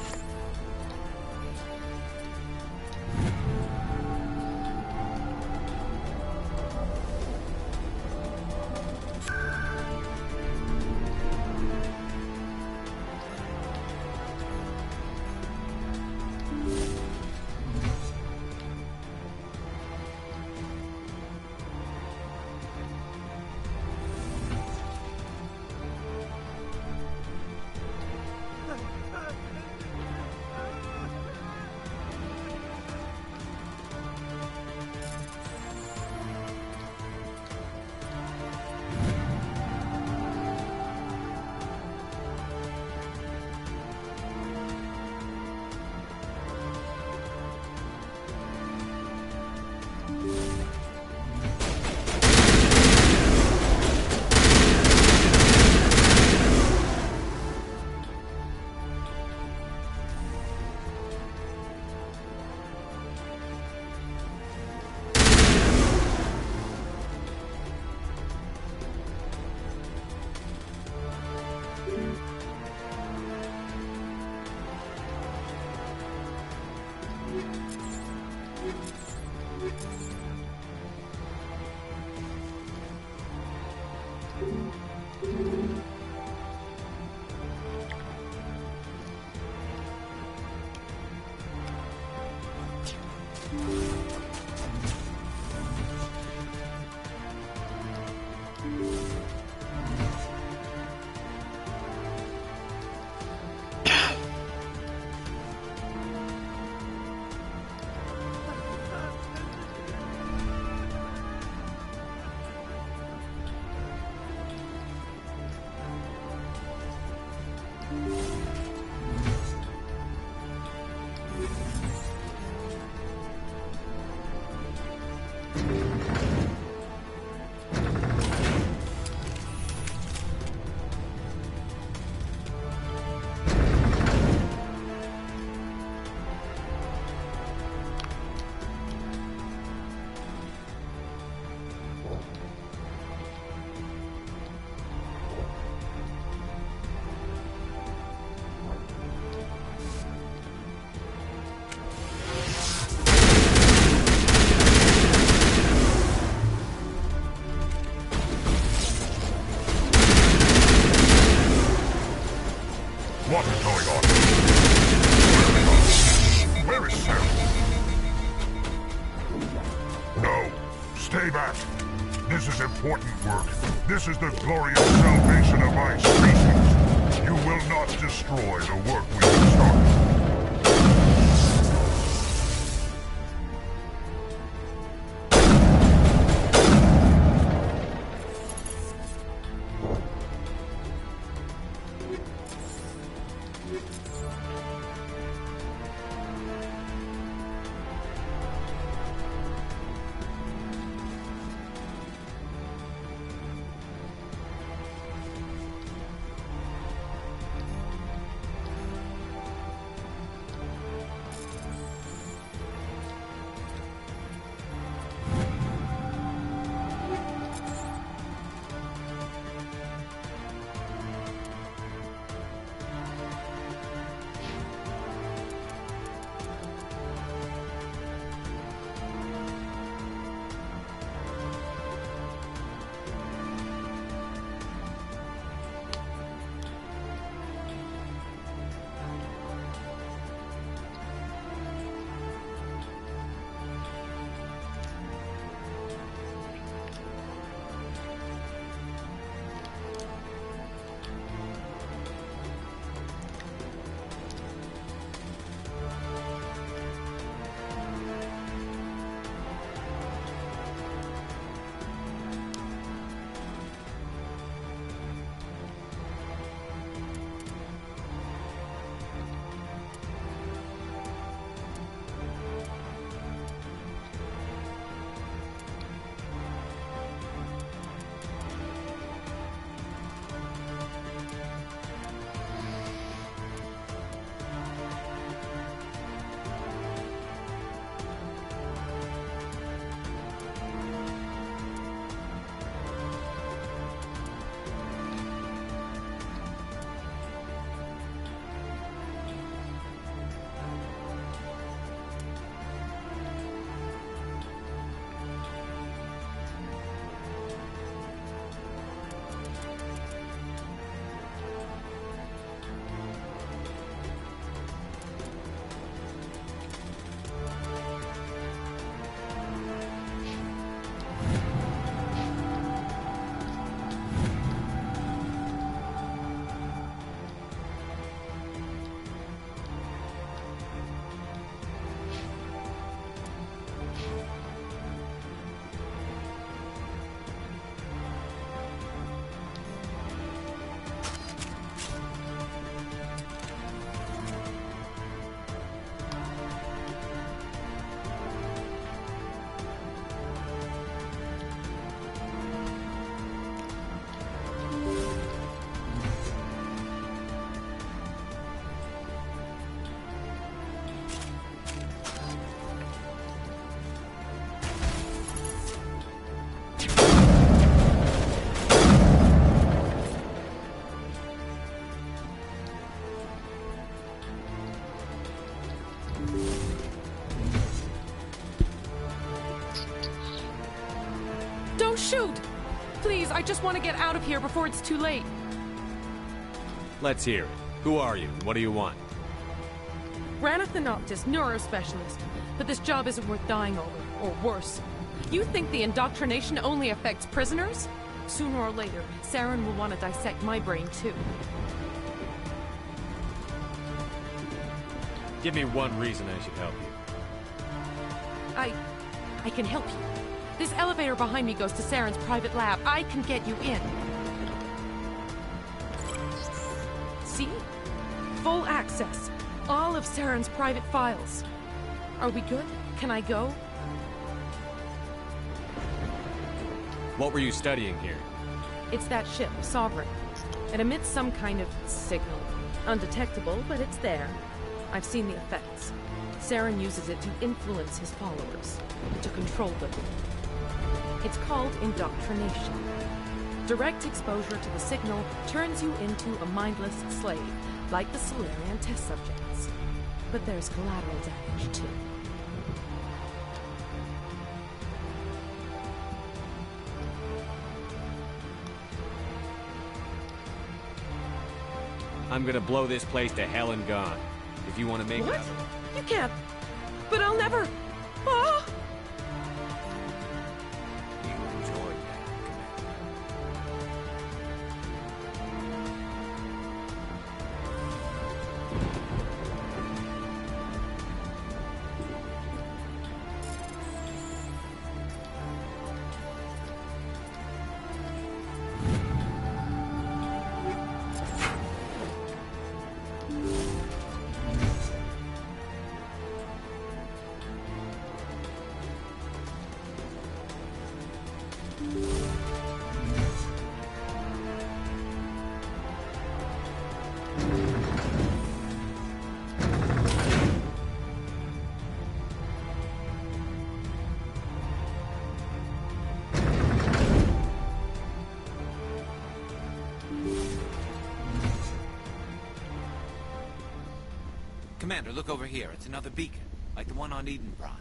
important work. This is the glorious salvation of my species. You will not destroy the work we have started. Don't shoot! Please, I just want to get out of here before it's too late. Let's hear it. Who are you, and what do you want? Ranith the Noctis, neurospecialist. But this job isn't worth dying over, or worse. You think the indoctrination only affects prisoners? Sooner or later, Saren will want to dissect my brain too. Give me one reason I should help you. I can help you. This elevator behind me goes to Saren's private lab. I can get you in. See? Full access. All of Saren's private files. Are we good? Can I go? What were you studying here? It's that ship, Sovereign. It emits some kind of signal. Undetectable, but it's there. I've seen the effects. Saren uses it to influence his followers, to control them. It's called indoctrination. Direct exposure to the signal turns you into a mindless slave, like the Solarian test subjects. But there's collateral damage, too. I'm gonna blow this place to hell and gone. If you want to make What? it out of it. You can't. But I'll never. Ah! You enjoyed that, Commander. Commander, look over here. It's another beacon, like the one on Eden Prime.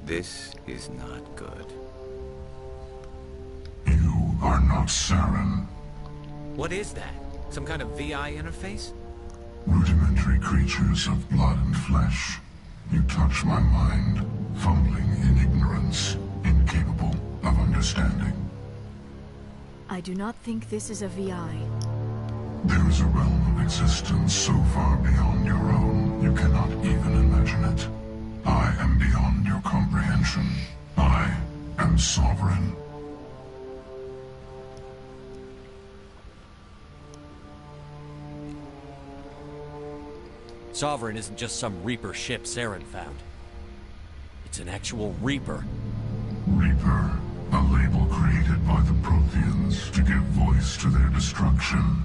This is not good. You are not Saren. What is that? Some kind of VI interface? Rudimentary creatures of blood and flesh. You touch my mind, fumbling in ignorance, incapable of understanding. I do not think this is a VI. There is a realm of existence so far beyond your own, you cannot even imagine it. I am beyond your comprehension. I am sovereign. Sovereign isn't just some Reaper ship Saren found. It's an actual Reaper. Reaper, a label created by the Protheans to give voice to their destruction.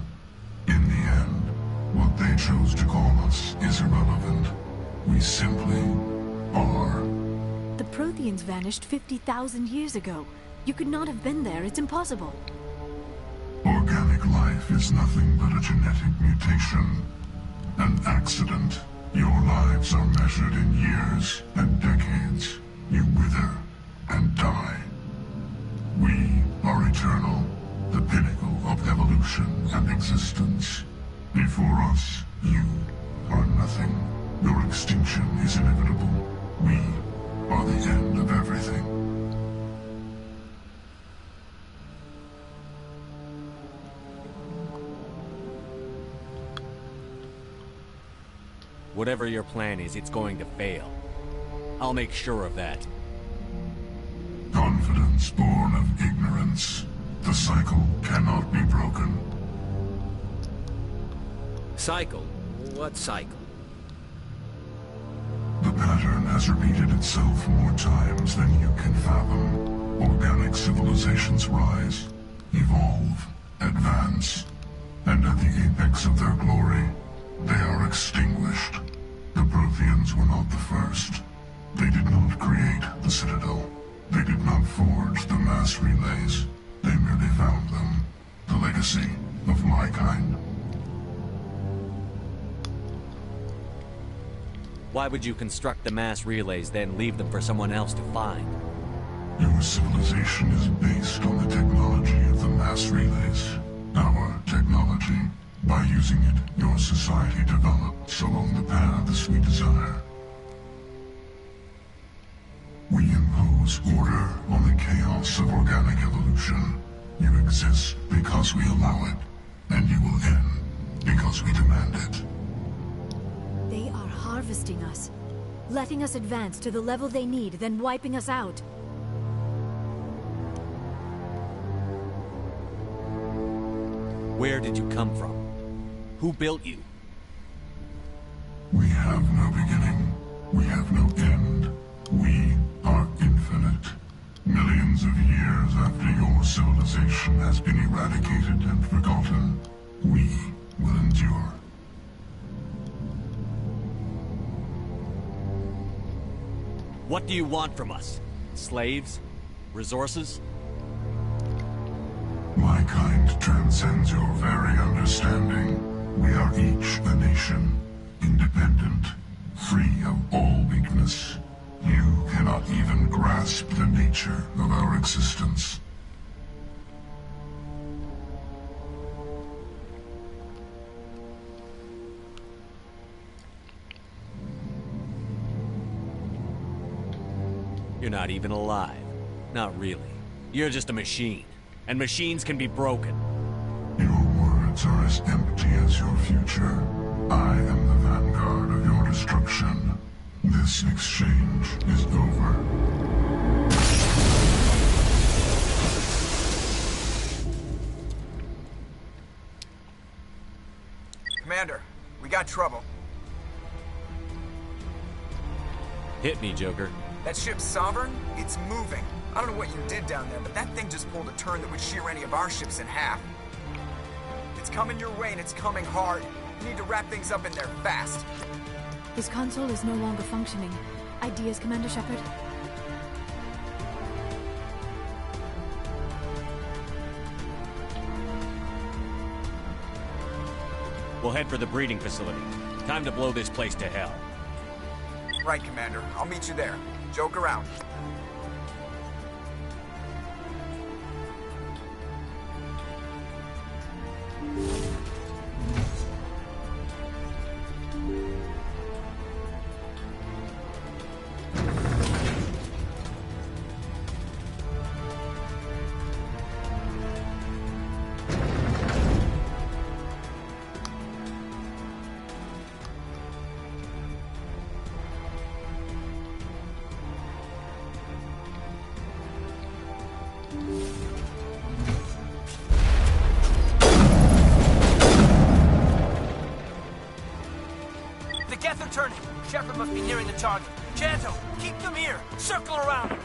In the end, what they chose to call us is irrelevant. We simply are. The Protheans vanished 50,000 years ago. You could not have been there. It's impossible. Organic life is nothing but a genetic mutation. An accident. Your lives are measured in years and decades. You wither and die. We are eternal, the pinnacle of evolution and existence. Before us, you are nothing. Your extinction is inevitable. We are the end of everything. Whatever your plan is, it's going to fail. I'll make sure of that. Confidence born of ignorance. The cycle cannot be broken. Cycle? What cycle? The pattern has repeated itself more times than you can fathom. Organic civilizations rise, evolve, advance, and at the apex of their glory, they are extinguished. The Protheans were not the first. They did not create the Citadel. They did not forge the mass relays. They merely found them. The legacy of my kind. Why would you construct the mass relays, then leave them for someone else to find? Your civilization is based on the technology of the mass relays. Our technology. By using it, your society develops along the paths we desire. We impose order on the chaos of organic evolution. You exist because we allow it, and you will end because we demand it. They are harvesting us, letting us advance to the level they need, then wiping us out. Where did you come from? Who built you? We have no beginning. We have no end. We are infinite. Millions of years after your civilization has been eradicated and forgotten, we will endure. What do you want from us? Slaves? Resources? My kind transcends your very understanding. We are each a nation, independent, free of all weakness. You cannot even grasp the nature of our existence. You're not even alive. Not really. You're just a machine. And machines can be broken. Your words are as empty as your future. I am the vanguard of your destruction. This exchange is over. Commander, we got trouble. Hit me, Joker. That ship's Sovereign? It's moving. I don't know what you did down there, but that thing just pulled a turn that would shear any of our ships in half. It's coming your way, and it's coming hard. You need to wrap things up in there fast. His console is no longer functioning. Ideas, Commander Shepard? We'll head for the breeding facility. Time to blow this place to hell. Right, Commander. I'll meet you there. Joke around. The Geth are turning. Shepard must be nearing the target. Janto, keep them here. Circle around.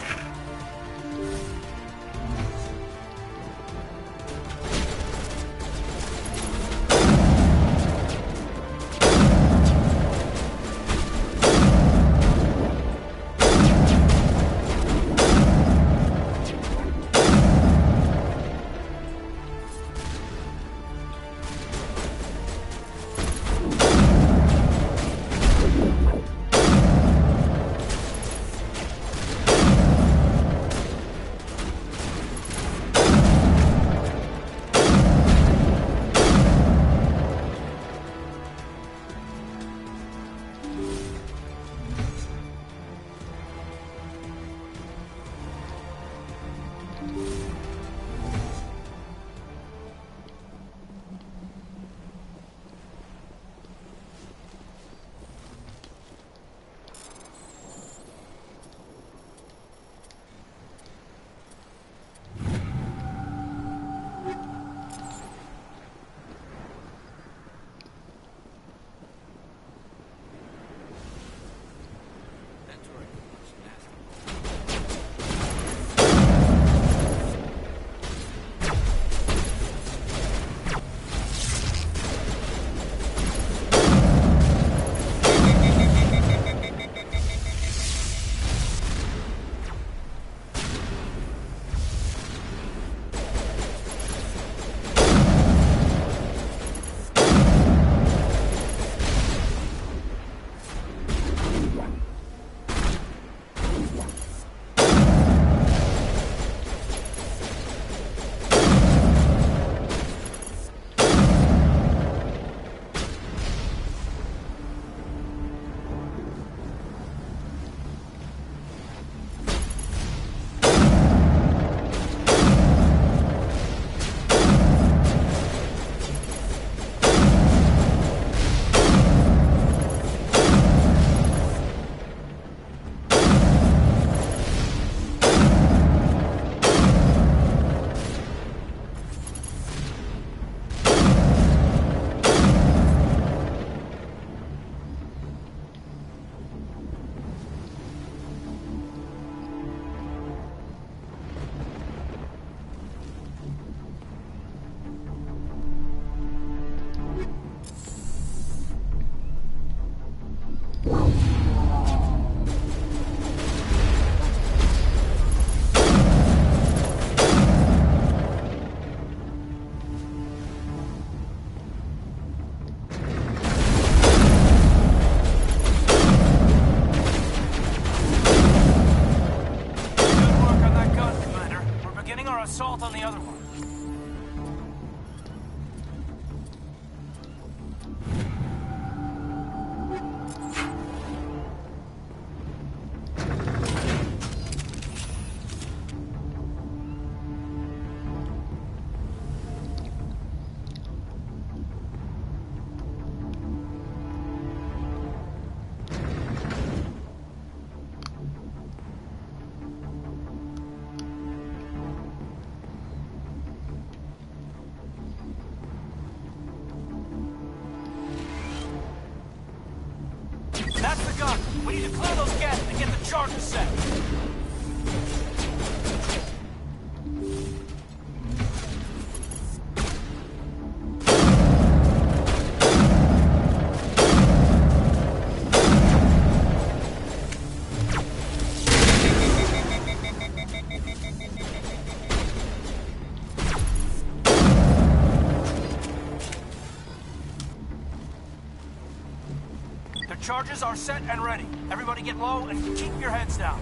Charges are set and ready. Everybody get low and keep your heads down.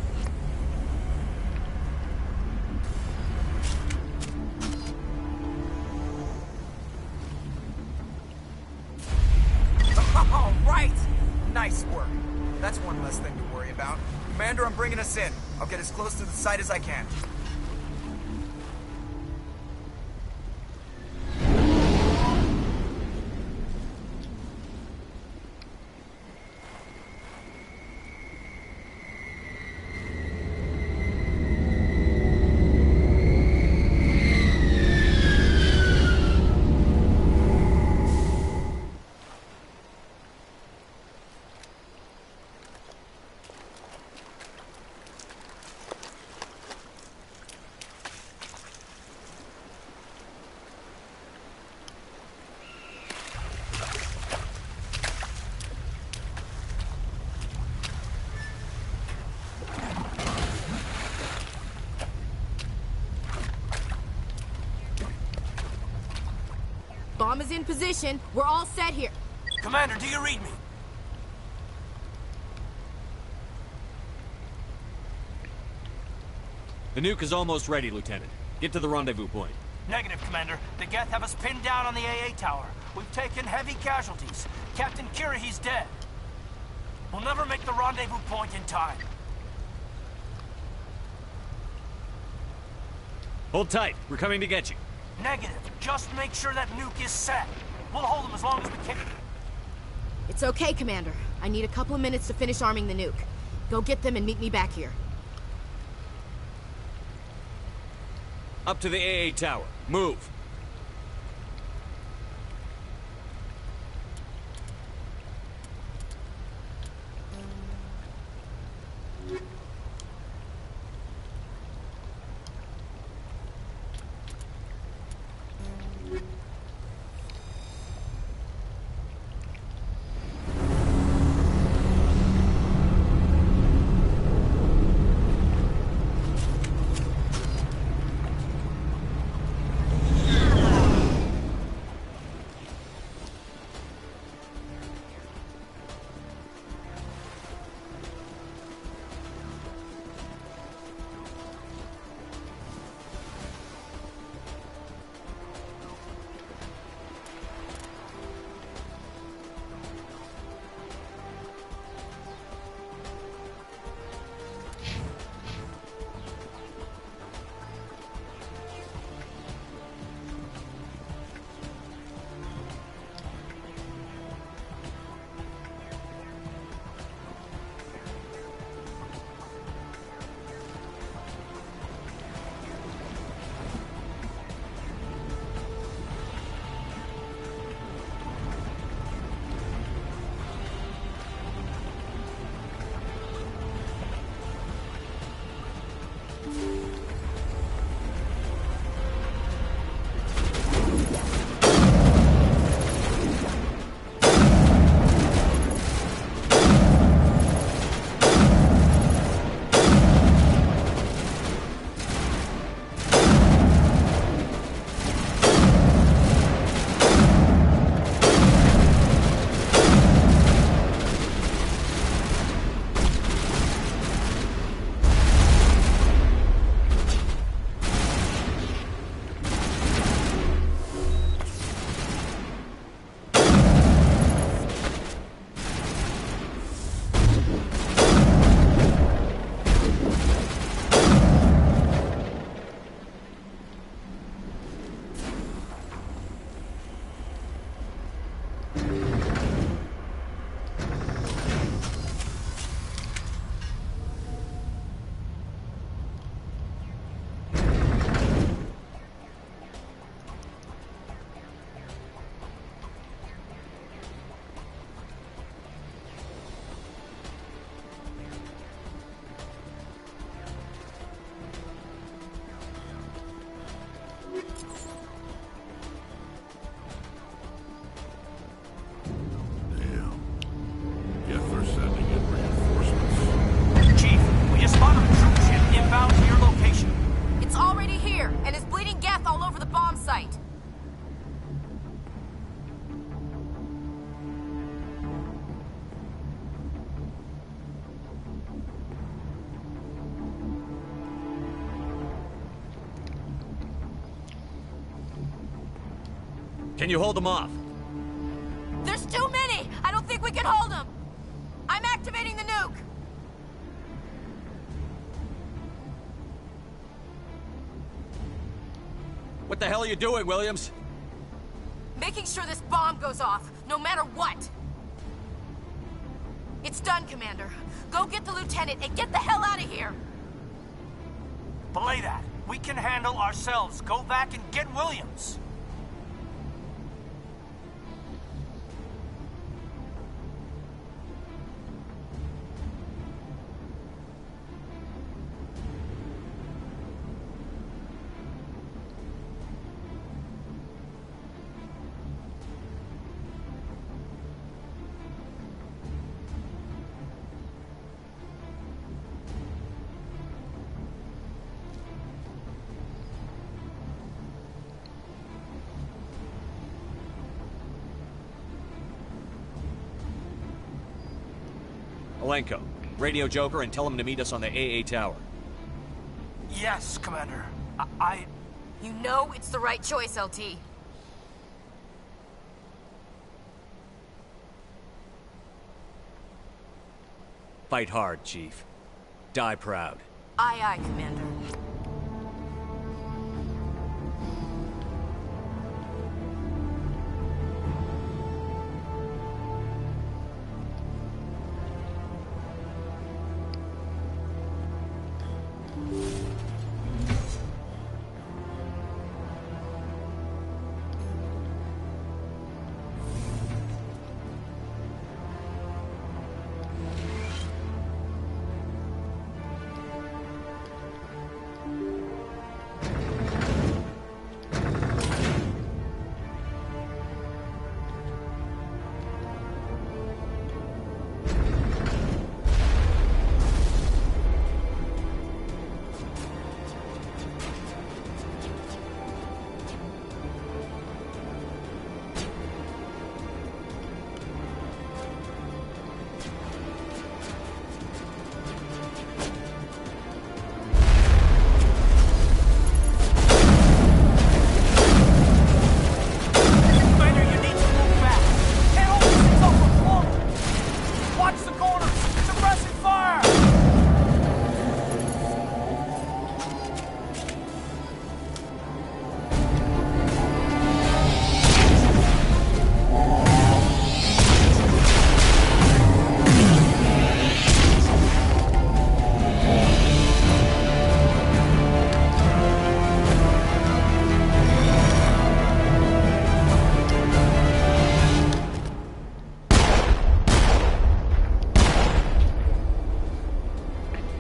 All right! Nice work. That's one less thing to worry about. Commander, I'm bringing us in. I'll get as close to the site as I can. Bomb is in position. We're all set here. Commander, do you read me? The nuke is almost ready, Lieutenant. Get to the rendezvous point. Negative, Commander. The Geth have us pinned down on the AA tower. We've taken heavy casualties. Captain Kirahi's dead. We'll never make the rendezvous point in time. Hold tight. We're coming to get you. Negative. Just make sure that nuke is set. We'll hold them as long as we can. It's okay, Commander. I need a couple of minutes to finish arming the nuke. Go get them and meet me back here. Up to the AA tower. Move. Can you hold them off? There's too many! I don't think we can hold them! I'm activating the nuke! What the hell are you doing, Williams? Making sure this bomb goes off, no matter what! It's done, Commander. Go get the lieutenant and get the hell out of here! Belay that. We can handle ourselves. Go back and get Williams. Alenko, radio Joker and tell him to meet us on the AA tower. Yes, Commander. You know it's the right choice, LT. Fight hard, Chief. Die proud. Aye, aye, Commander.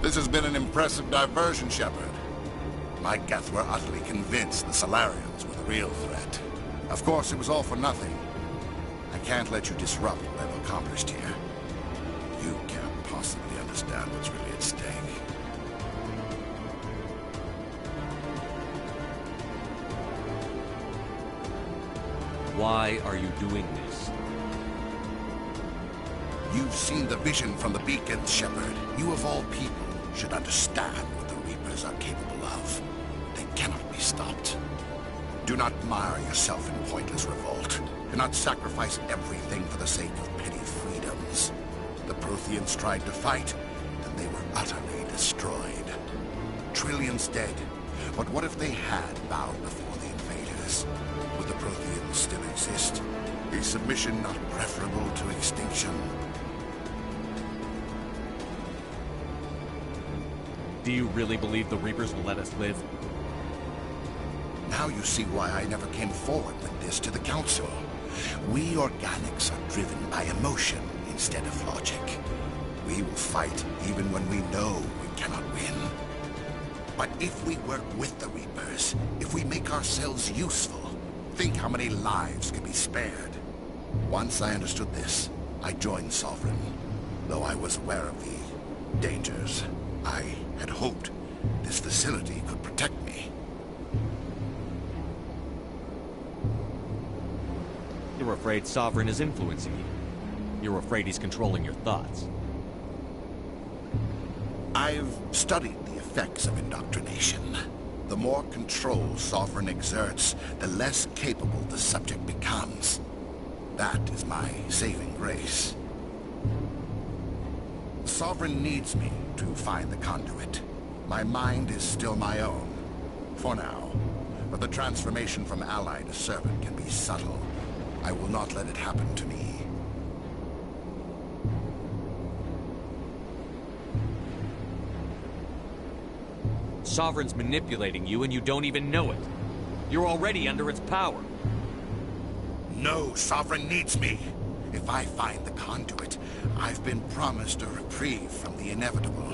This has been an impressive diversion, Shepard. My Geth were utterly convinced the Solarians were the real threat. Of course, it was all for nothing. I can't let you disrupt what I've accomplished here. You can't possibly understand what's really at stake. Why are you doing this? You've seen the vision from the beacons, Shepard. You of all people should understand what the Reapers are capable of. They cannot be stopped. Do not mire yourself in pointless revolt. Do not sacrifice everything for the sake of petty freedoms. The Protheans tried to fight, and they were utterly destroyed. Trillions dead. But what if they had bowed before the invaders? Would the Protheans still exist? Is submission not preferable to extinction? Do you really believe the Reapers will let us live? Now you see why I never came forward with this to the Council. We organics are driven by emotion instead of logic. We will fight even when we know we cannot win. But if we work with the Reapers, if we make ourselves useful, think how many lives could be spared. Once I understood this, I joined Sovereign, though I was aware of the dangers. I had hoped this facility could protect me. You're afraid Sovereign is influencing you. You're afraid he's controlling your thoughts. I've studied the effects of indoctrination. The more control Sovereign exerts, the less capable the subject becomes. That is my saving grace. Sovereign needs me to find the conduit. My mind is still my own, for now. But the transformation from ally to servant can be subtle. I will not let it happen to me. Sovereign's manipulating you and you don't even know it. You're already under its power. No, Sovereign needs me. If I find the conduit, I've been promised a reprieve from the inevitable.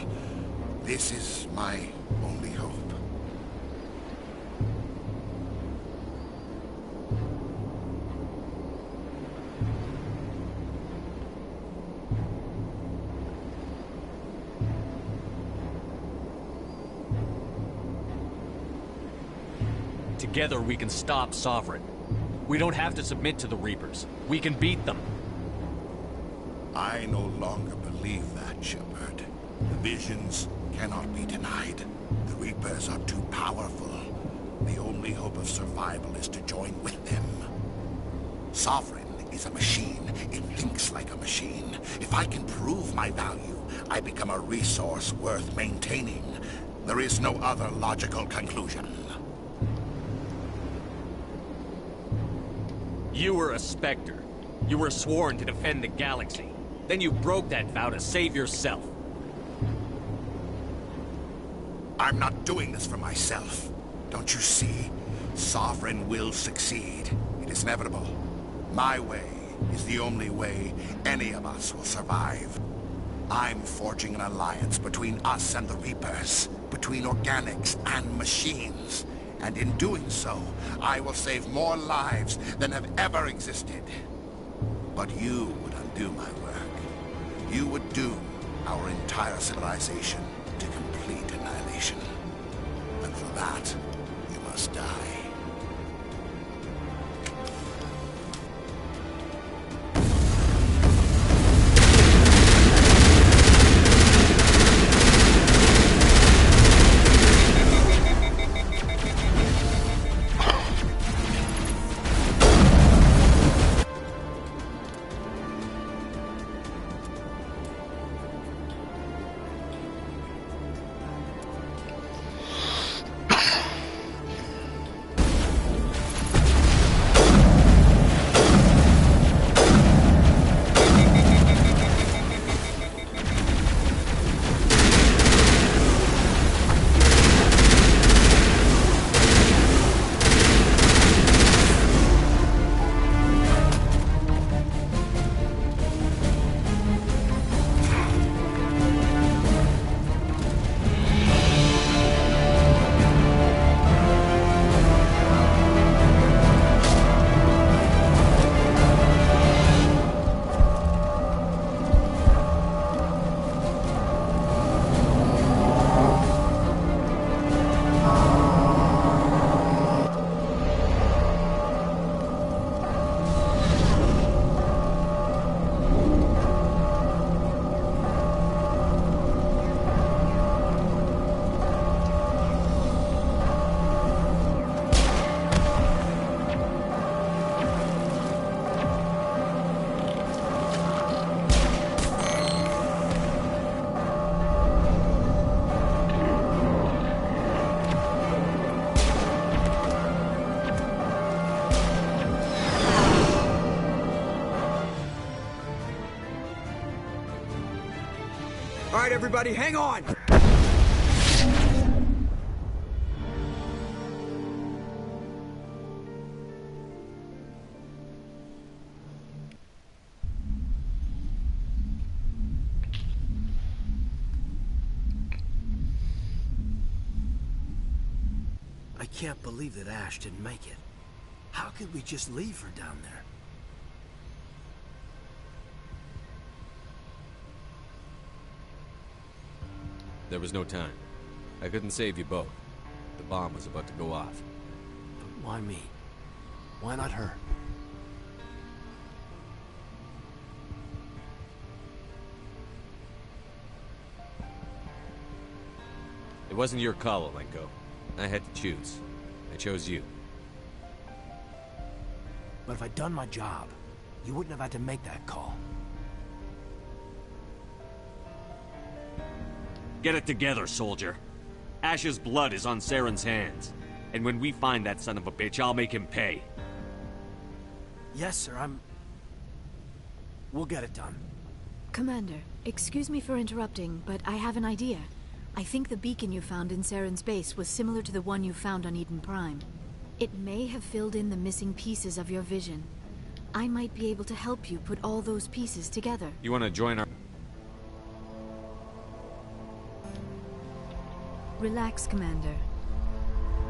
This is my only hope. Together we can stop Sovereign. We don't have to submit to the Reapers. We can beat them. I no longer believe that, Shepard. The visions cannot be denied. The Reapers are too powerful. The only hope of survival is to join with them. Sovereign is a machine. It thinks like a machine. If I can prove my value, I become a resource worth maintaining. There is no other logical conclusion. You were a Spectre. You were sworn to defend the galaxy. Then you broke that vow to save yourself. I'm not doing this for myself. Don't you see? Sovereign will succeed. It is inevitable. My way is the only way any of us will survive. I'm forging an alliance between us and the Reapers, between organics and machines. And in doing so, I will save more lives than have ever existed. But you would undo my work. You would doom our entire civilization to complete annihilation. And for that, you must die. All right, everybody, hang on! I can't believe that Ash didn't make it. How could we just leave her down there? There was no time. I couldn't save you both. The bomb was about to go off. But why me? Why not her? It wasn't your call, Alenko. I had to choose. I chose you. But if I'd done my job, you wouldn't have had to make that call. Get it together, soldier. Ash's blood is on Saren's hands. And when we find that son of a bitch, I'll make him pay. Yes, sir, We'll get it done. Commander, excuse me for interrupting, but I have an idea. I think the beacon you found in Saren's base was similar to the one you found on Eden Prime. It may have filled in the missing pieces of your vision. I might be able to help you put all those pieces together. You want to join our... Relax, Commander.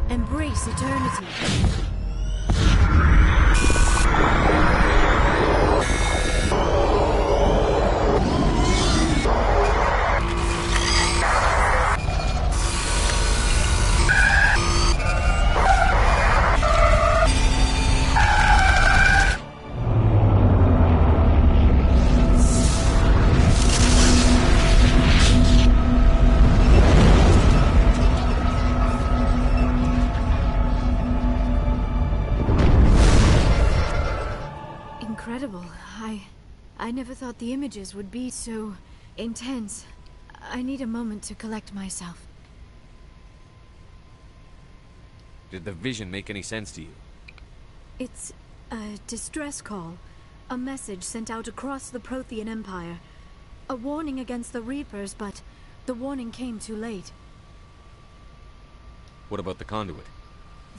Embrace eternity. Incredible. I never thought the images would be so intense. I need a moment to collect myself. Did the vision make any sense to you? It's a distress call. A message sent out across the Prothean Empire. A warning against the Reapers, but the warning came too late. What about the conduit?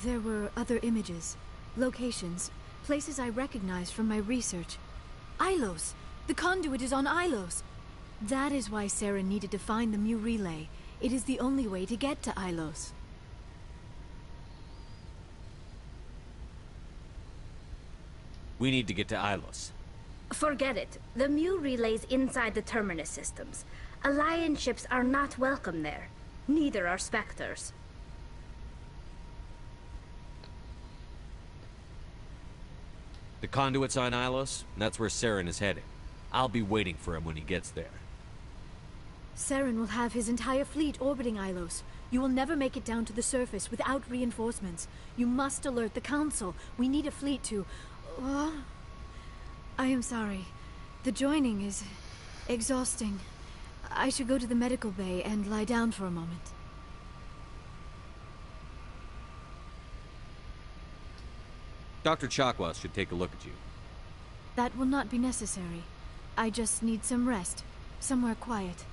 There were other images, locations, places I recognized from my research. Ilos! The conduit is on Ilos! That is why Saren needed to find the Mu relay. It is the only way to get to Ilos. We need to get to Ilos. Forget it. The Mu relay's inside the Terminus systems. Alliance ships are not welcome there. Neither are Spectres. The conduit's on Ilos, and that's where Saren is heading. I'll be waiting for him when he gets there. Saren will have his entire fleet orbiting Ilos. You will never make it down to the surface without reinforcements. You must alert the Council. We need a fleet to... I am sorry. The joining is exhausting. I should go to the medical bay and lie down for a moment. Dr. Chakwas should take a look at you. That will not be necessary. I just need some rest. Somewhere quiet.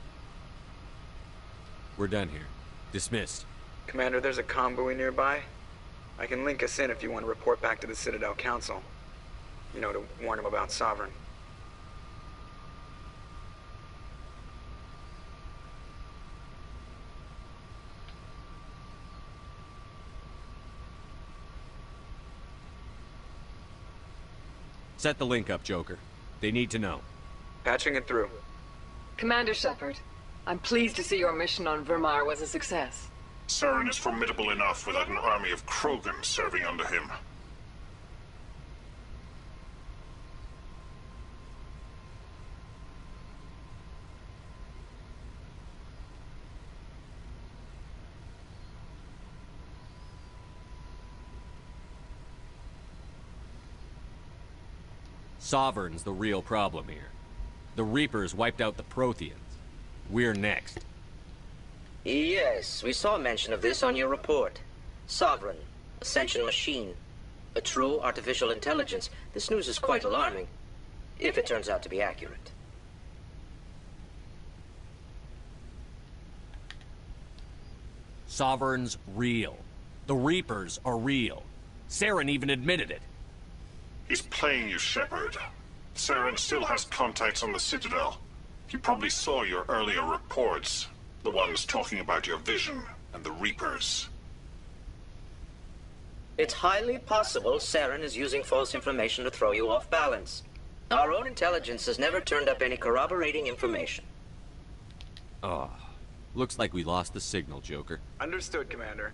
We're done here. Dismissed. Commander, there's a convoy nearby. I can link us in if you want to report back to the Citadel Council. You know, to warn them about Sovereign. Set the link up, Joker. They need to know. Patching it through. Commander Shepard, I'm pleased to see your mission on Vermar was a success. Saren is formidable enough without an army of Krogan serving under him. Sovereign's the real problem here. The Reapers wiped out the Protheans. We're next. Yes, we saw mention of this on your report. Sovereign, a sentient machine, a true artificial intelligence. This news is quite alarming, if it turns out to be accurate. Sovereign's real. The Reapers are real. Saren even admitted it. He's playing you, Shepard. Saren still has contacts on the Citadel. He probably saw your earlier reports. The ones talking about your vision and the Reapers. It's highly possible Saren is using false information to throw you off balance. Our own intelligence has never turned up any corroborating information. Oh, looks like we lost the signal, Joker. Understood, Commander.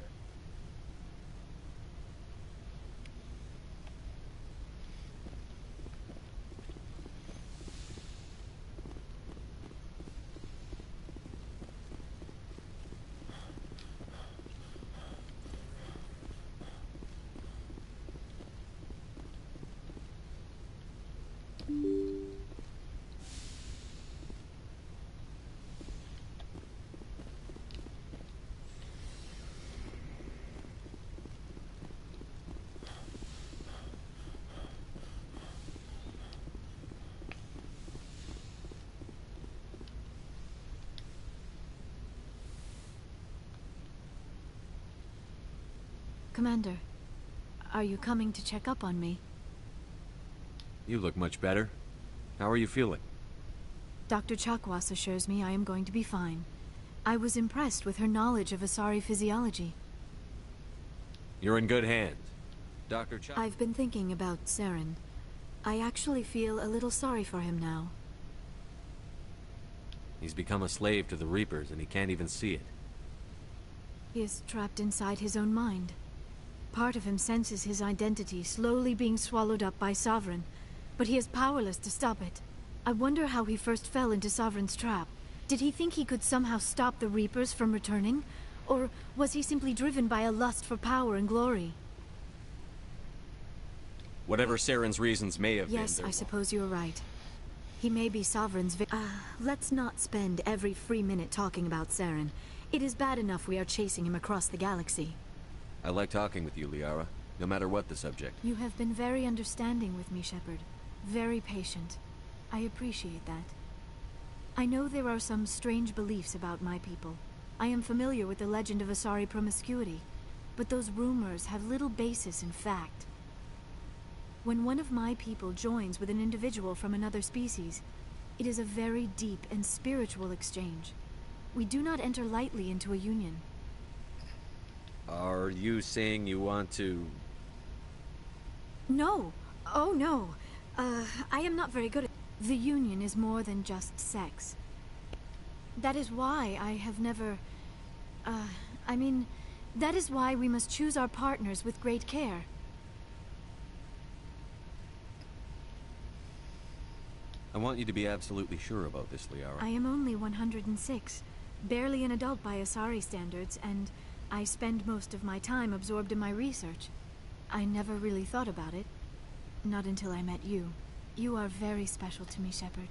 Commander, are you coming to check up on me? You look much better. How are you feeling? Dr. Chakwas assures me I am going to be fine. I was impressed with her knowledge of Asari physiology. You're in good hands. Dr. I've been thinking about Saren. I actually feel a little sorry for him now. He's become a slave to the Reapers, and he can't even see it. He is trapped inside his own mind. Part of him senses his identity slowly being swallowed up by Sovereign, but he is powerless to stop it. I wonder how he first fell into Sovereign's trap. Did he think he could somehow stop the Reapers from returning? Or was he simply driven by a lust for power and glory? Whatever Saren's reasons may have been... Yes, I suppose you're right. He may be Sovereign's let's not spend every free minute talking about Saren. It is bad enough we are chasing him across the galaxy. I like talking with you, Liara, no matter what the subject. You have been very understanding with me, Shepard. Very patient. I appreciate that. I know there are some strange beliefs about my people. I am familiar with the legend of Asari promiscuity, but those rumors have little basis in fact. When one of my people joins with an individual from another species, it is a very deep and spiritual exchange. We do not enter lightly into a union. Are you saying you want to... No. Oh, no. I am not very good at... The union is more than just sex. That is why I have never... that is why we must choose our partners with great care. I want you to be absolutely sure about this, Liara. I am only 106, barely an adult by Asari standards, and I spend most of my time absorbed in my research. I never really thought about it. Not until I met you. You are very special to me, Shepard.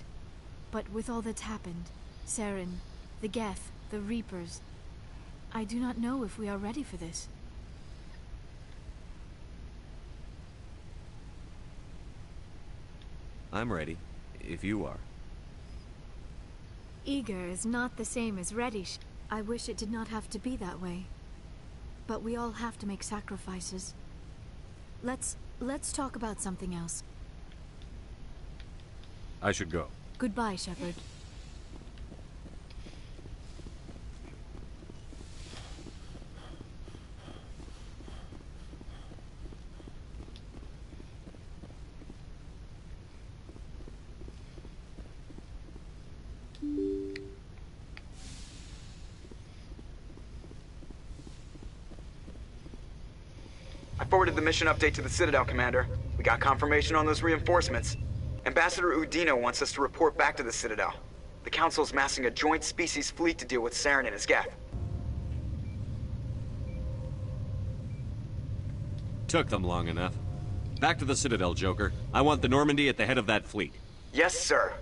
But with all that's happened, Saren, the Geth, the Reapers, I do not know if we are ready for this. I'm ready, if you are. Eager is not the same as ready. I wish it did not have to be that way. But we all have to make sacrifices. Let's talk about something else. I should go. Goodbye, Shepard. I forwarded the mission update to the Citadel, Commander. We got confirmation on those reinforcements. Ambassador Udino wants us to report back to the Citadel. The Council's massing a joint species fleet to deal with Saren and his Geth. Took them long enough. Back to the Citadel, Joker. I want the Normandy at the head of that fleet. Yes, sir.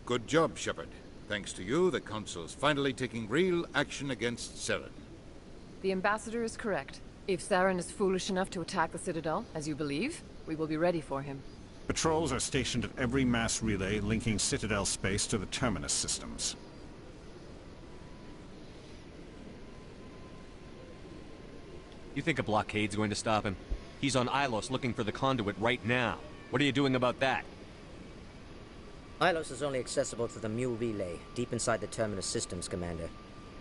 Good job, Shepard. Thanks to you, the Council's finally taking real action against Saren. The Ambassador is correct. If Saren is foolish enough to attack the Citadel, as you believe, we will be ready for him. Patrols are stationed at every mass relay linking Citadel space to the terminus systems. You think a blockade's going to stop him? He's on Ilos looking for the conduit right now. What are you doing about that? Ilos is only accessible to the Mu relay, deep inside the terminus systems, Commander.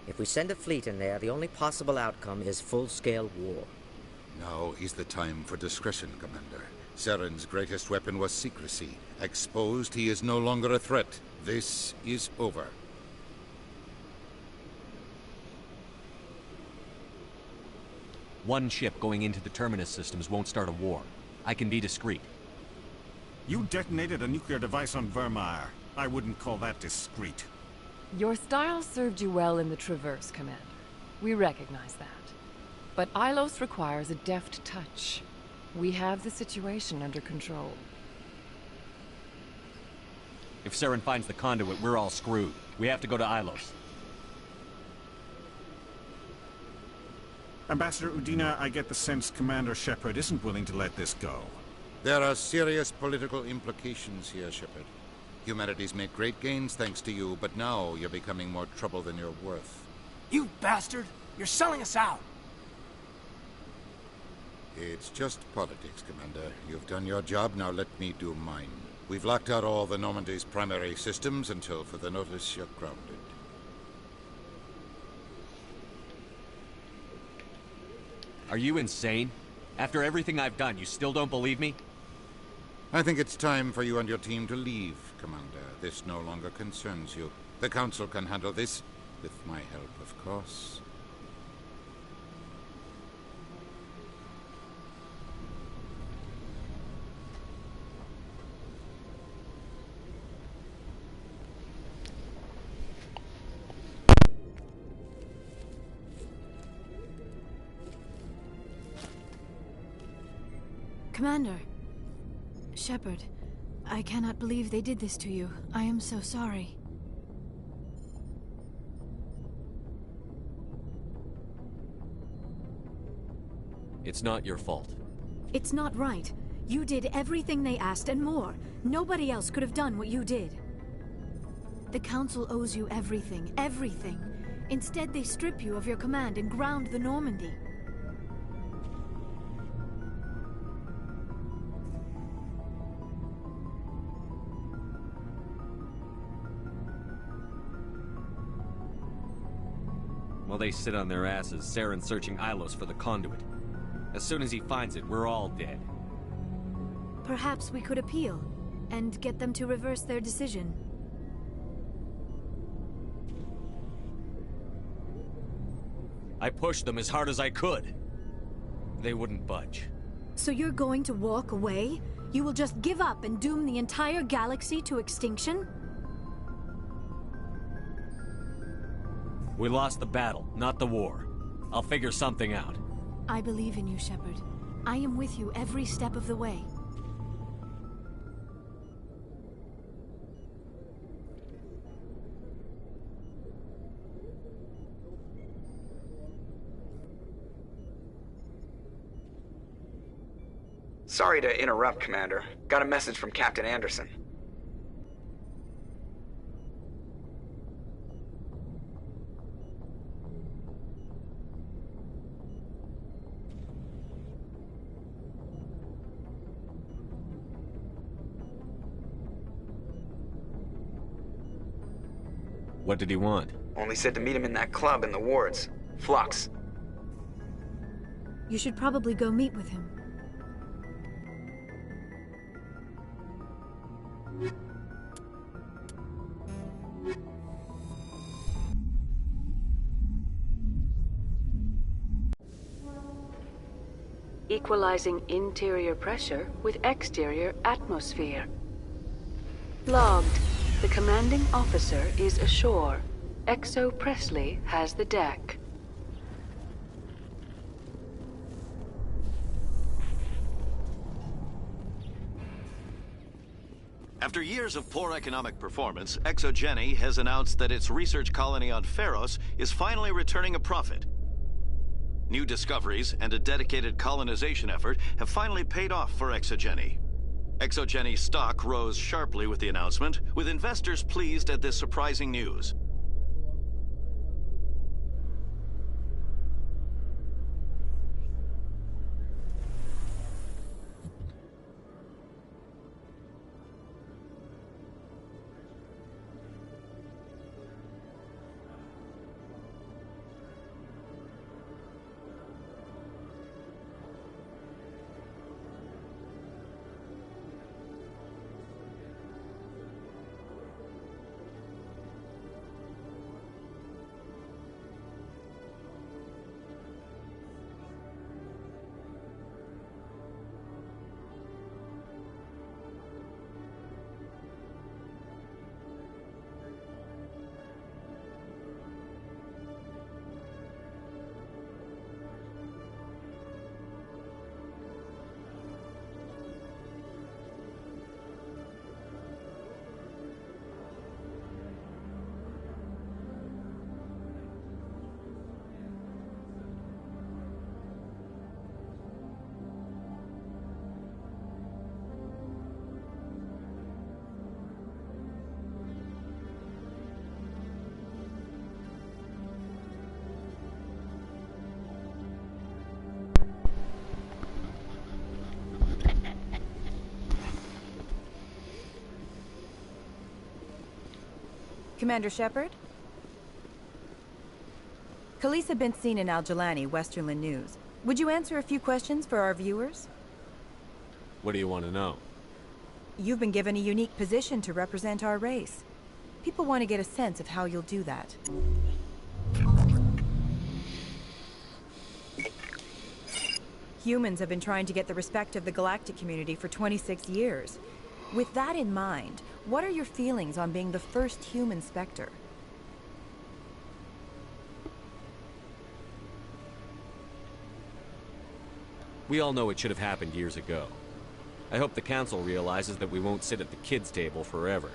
If we send a fleet in there, the only possible outcome is full-scale war. Now is the time for discretion, Commander. Saren's greatest weapon was secrecy. Exposed, he is no longer a threat. This is over. One ship going into the terminus systems won't start a war. I can be discreet. You detonated a nuclear device on Vermeer. I wouldn't call that discreet. Your style served you well in the Traverse, Commander. We recognize that. But Ilos requires a deft touch. We have the situation under control. If Saren finds the conduit, we're all screwed. We have to go to Ilos. Ambassador Udina, I get the sense Commander Shepard isn't willing to let this go. There are serious political implications here, Shepard. Humanity's made great gains thanks to you, but now you're becoming more trouble than you're worth. You bastard! You're selling us out! It's just politics, Commander. You've done your job, now let me do mine. We've locked out all the Normandy's primary systems until further notice you're grounded. Are you insane? After everything I've done, you still don't believe me? I think it's time for you and your team to leave, Commander. This no longer concerns you. The Council can handle this, with my help, of course. Commander. Shepard, I cannot believe they did this to you. I am so sorry. It's not your fault. It's not right. You did everything they asked and more. Nobody else could have done what you did. The Council owes you everything, everything. Instead, they strip you of your command and ground the Normandy. While they sit on their asses, Saren's searching Ilos for the conduit. As soon as he finds it, we're all dead. Perhaps we could appeal, and get them to reverse their decision. I pushed them as hard as I could. They wouldn't budge. So you're going to walk away? You will just give up and doom the entire galaxy to extinction? We lost the battle, not the war. I'll figure something out. I believe in you, Shepard. I am with you every step of the way. Sorry to interrupt, Commander. Got a message from Captain Anderson. What did he want? Only said to meet him in that club in the wards. Flux. You should probably go meet with him. Equalizing interior pressure with exterior atmosphere. Logged. The commanding officer is ashore. Exo Presley has the deck. After years of poor economic performance, ExoGeni has announced that its research colony on Pharos is finally returning a profit. New discoveries and a dedicated colonization effort have finally paid off for ExoGeni. ExoGeni's stock rose sharply with the announcement, with investors pleased at this surprising news. Commander Shepard? Khalees had been seen in Al-Jalani, Westerland News. Would you answer a few questions for our viewers? What do you want to know? You've been given a unique position to represent our race. People want to get a sense of how you'll do that. Humans have been trying to get the respect of the galactic community for 26 years. With that in mind, what are your feelings on being the first human Spectre? We all know it should have happened years ago. I hope the Council realizes that we won't sit at the kids' table forever.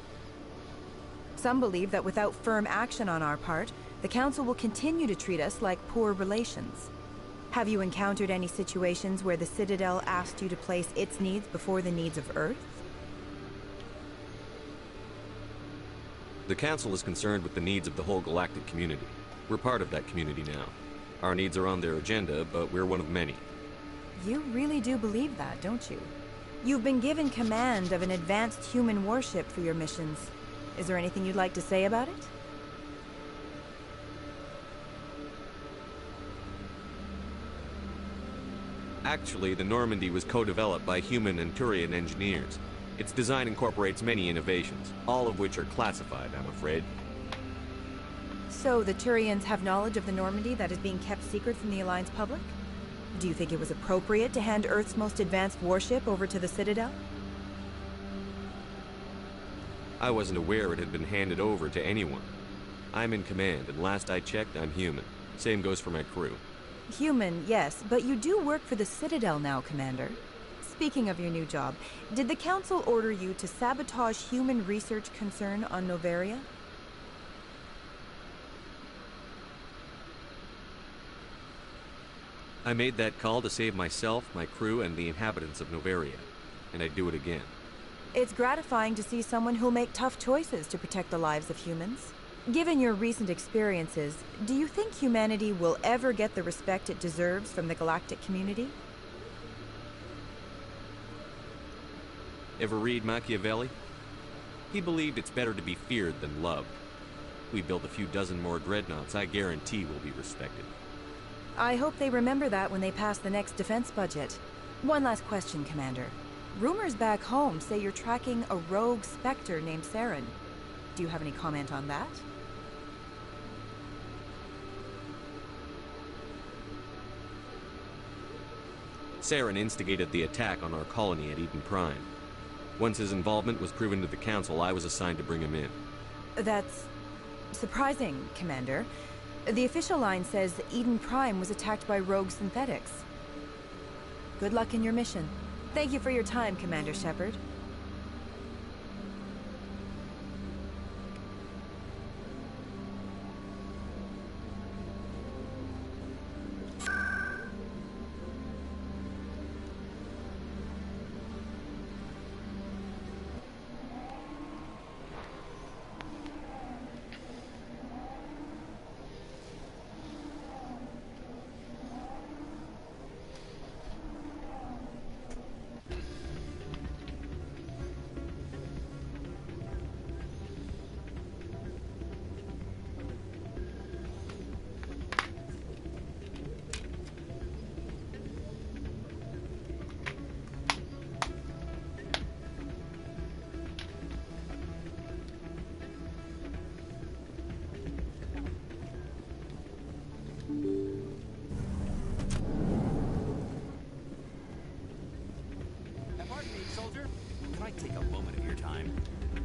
Some believe that without firm action on our part, the Council will continue to treat us like poor relations. Have you encountered any situations where the Citadel asked you to place its needs before the needs of Earth? The Council is concerned with the needs of the whole galactic community. We're part of that community now. Our needs are on their agenda, but we're one of many. You really do believe that, don't you? You've been given command of an advanced human warship for your missions. Is there anything you'd like to say about it? Actually, the Normandy was co-developed by human and Turian engineers. Its design incorporates many innovations, all of which are classified, I'm afraid. So the Turians have knowledge of the Normandy that is being kept secret from the Alliance public? Do you think it was appropriate to hand Earth's most advanced warship over to the Citadel? I wasn't aware it had been handed over to anyone. I'm in command, and last I checked, I'm human. Same goes for my crew. Human, yes, but you do work for the Citadel now, Commander. Speaking of your new job, did the Council order you to sabotage human research concern on Noveria? I made that call to save myself, my crew, and the inhabitants of Noveria. And I'd do it again. It's gratifying to see someone who'll make tough choices to protect the lives of humans. Given your recent experiences, do you think humanity will ever get the respect it deserves from the galactic community? Ever read Machiavelli? He believed it's better to be feared than loved. We build a few dozen more dreadnoughts, I guarantee we'll be respected. I hope they remember that when they pass the next defense budget. One last question, Commander. Rumors back home say you're tracking a rogue Spectre named Saren. Do you have any comment on that? Saren instigated the attack on our colony at Eden Prime. Once his involvement was proven to the Council, I was assigned to bring him in. That's surprising, Commander. The official line says Eden Prime was attacked by rogue synthetics. Good luck in your mission. Thank you for your time, Commander Shepard.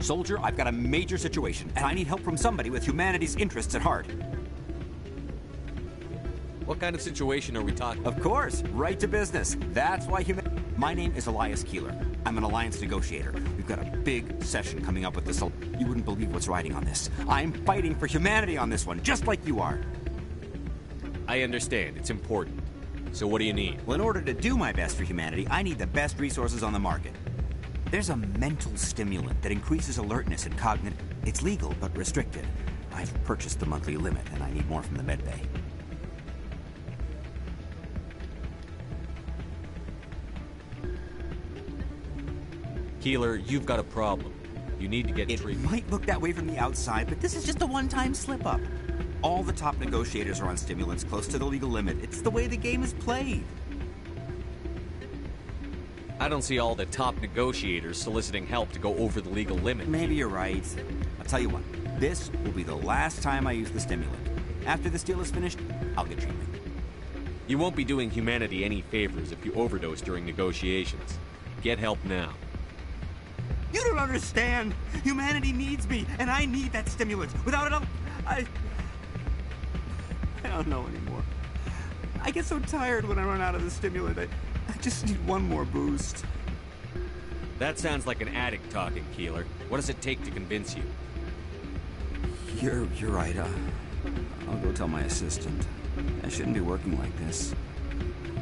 Soldier, I've got a major situation, and I need help from somebody with humanity's interests at heart. What kind of situation are we talking? Of course, right to business. That's why My name is Elias Keeler. I'm an alliance negotiator. We've got a big session coming up with this. You wouldn't believe what's riding on this. I'm fighting for humanity on this one, just like you are. I understand. It's important. So what do you need? Well, in order to do my best for humanity, I need the best resources on the market. There's a mental stimulant that increases alertness and cognitive... It's legal, but restricted. I've purchased the monthly limit, and I need more from the medbay. Keeler, you've got a problem. You need to get It might look that way from the outside, but this is just a one-time slip-up. All the top negotiators are on stimulants close to the legal limit. It's the way the game is played. I don't see all the top negotiators soliciting help to go over the legal limit. Maybe you're right. I'll tell you what, this will be the last time I use the stimulant. After this deal is finished, I'll get treatment. You won't be doing humanity any favors if you overdose during negotiations. Get help now. You don't understand. Humanity needs me, and I need that stimulant. Without it, I don't know anymore. I get so tired when I run out of the stimulant. I just need one more boost. That sounds like an addict talking, Keeler. What does it take to convince you? You're right. I'll go tell my assistant. I shouldn't be working like this.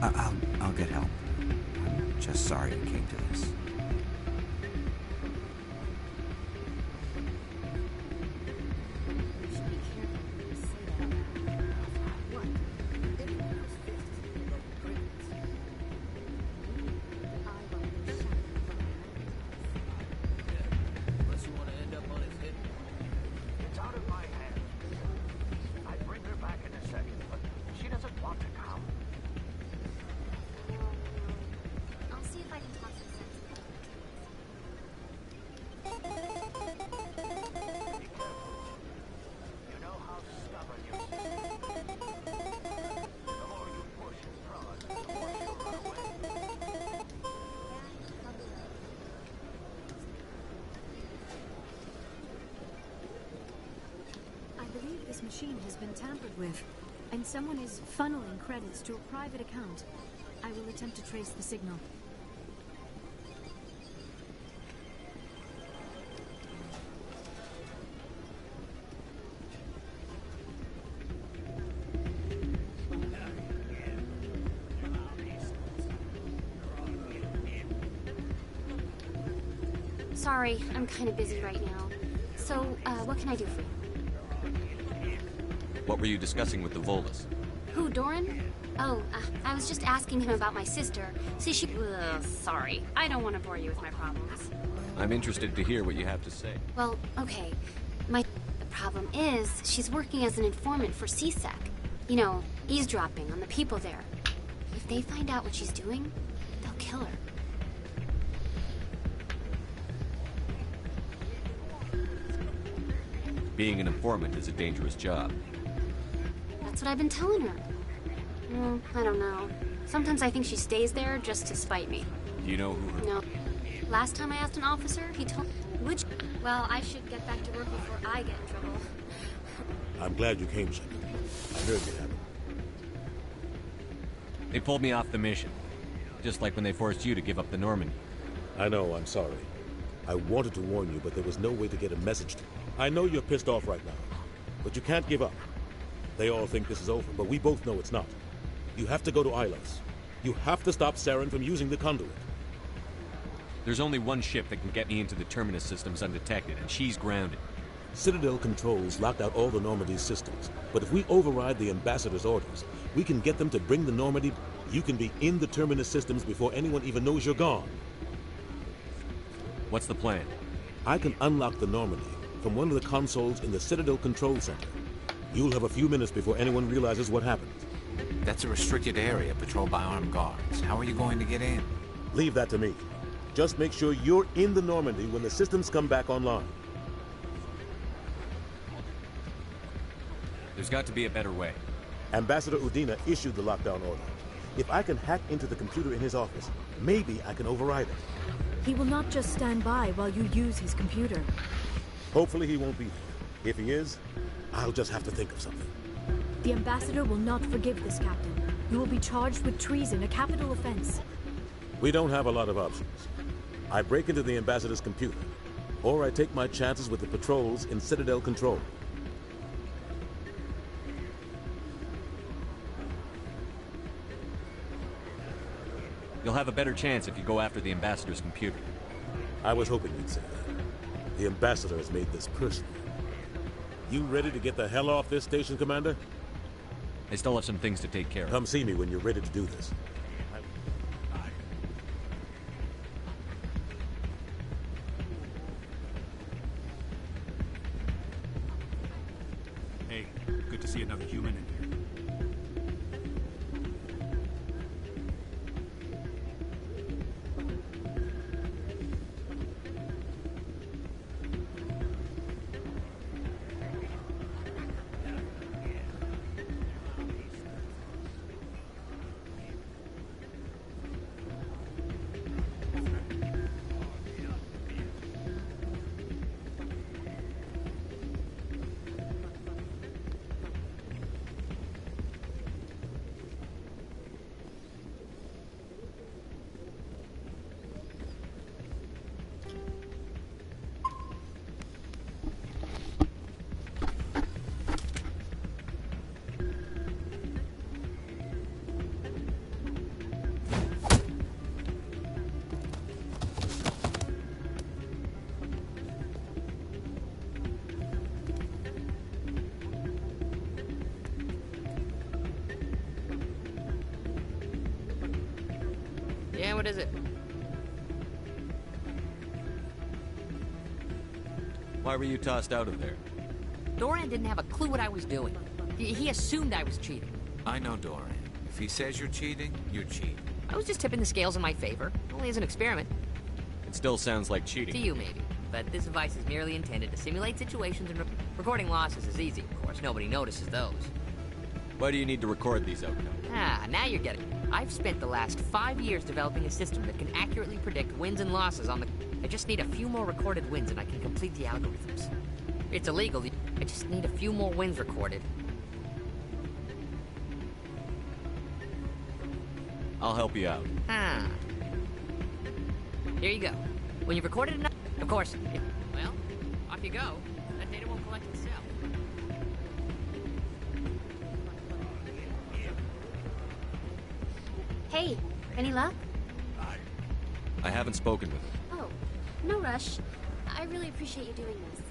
I'll get help. I'm just sorry it came to this. This machine has been tampered with, and someone is funneling credits to a private account. I will attempt to trace the signal. Sorry, I'm kind of busy right now. So, what can I do for you? What were you discussing with the Volus? Who, Doran? Oh, I was just asking him about my sister. See, sorry. I don't want to bore you with my problems. I'm interested to hear what you have to say. Well, okay. The problem is, she's working as an informant for CSEC. You know, eavesdropping on the people there. If they find out what she's doing, they'll kill her. Being an informant is a dangerous job. That's what I've been telling her. I don't know. Sometimes I think she stays there just to spite me. Do you know who her... No. Last time I asked an officer, he told me, well, I should get back to work before I get in trouble. I'm glad you came, Shepard. I heard it happened. They pulled me off the mission. Just like when they forced you to give up the Normandy. I know, I'm sorry. I wanted to warn you, but there was no way to get a message to you. I know you're pissed off right now, but you can't give up. They all think this is over, but we both know it's not. You have to go to Ilos. You have to stop Saren from using the conduit. There's only one ship that can get me into the Terminus systems undetected, and she's grounded. Citadel controls locked out all the Normandy's systems, but if we override the Ambassador's orders, we can get them to bring the Normandy. You can be in the Terminus systems before anyone even knows you're gone. What's the plan? I can unlock the Normandy from one of the consoles in the Citadel Control Center. You'll have a few minutes before anyone realizes what happened. That's a restricted area patrolled by armed guards. How are you going to get in? Leave that to me. Just make sure you're in the Normandy when the systems come back online. There's got to be a better way. Ambassador Udina issued the lockdown order. If I can hack into the computer in his office, maybe I can override it. He will not just stand by while you use his computer. Hopefully he won't be there. If he is, I'll just have to think of something. The Ambassador will not forgive this, Captain. You will be charged with treason, a capital offense. We don't have a lot of options. I break into the Ambassador's computer, or I take my chances with the patrols in Citadel Control. You'll have a better chance if you go after the Ambassador's computer. I was hoping you'd say that. The Ambassador has made this personal. You ready to get the hell off this station, Commander? I still have some things to take care of. Come see me when you're ready to do this. see another human in here. Yeah, what is it? Why were you tossed out of there? Doran didn't have a clue what I was doing. He assumed I was cheating. I know Doran. If he says you're cheating, you cheat. I was just tipping the scales in my favor, only as an experiment. It still sounds like cheating. To you, maybe. But this device is merely intended to simulate situations, and recording losses is easy, of course. Nobody notices those. Why do you need to record these outcomes? Ah, now you're getting it. I've spent the last 5 years developing a system that can accurately predict wins and losses on the... I just need a few more recorded wins and I can complete the algorithms. It's illegal. I just need a few more wins recorded. I'll help you out. Ah. Here you go. When you've recorded enough... Of course. Well, off you go. That data won't collect itself. Hey, any luck? I haven't spoken with her. Oh, no rush. I really appreciate you doing this.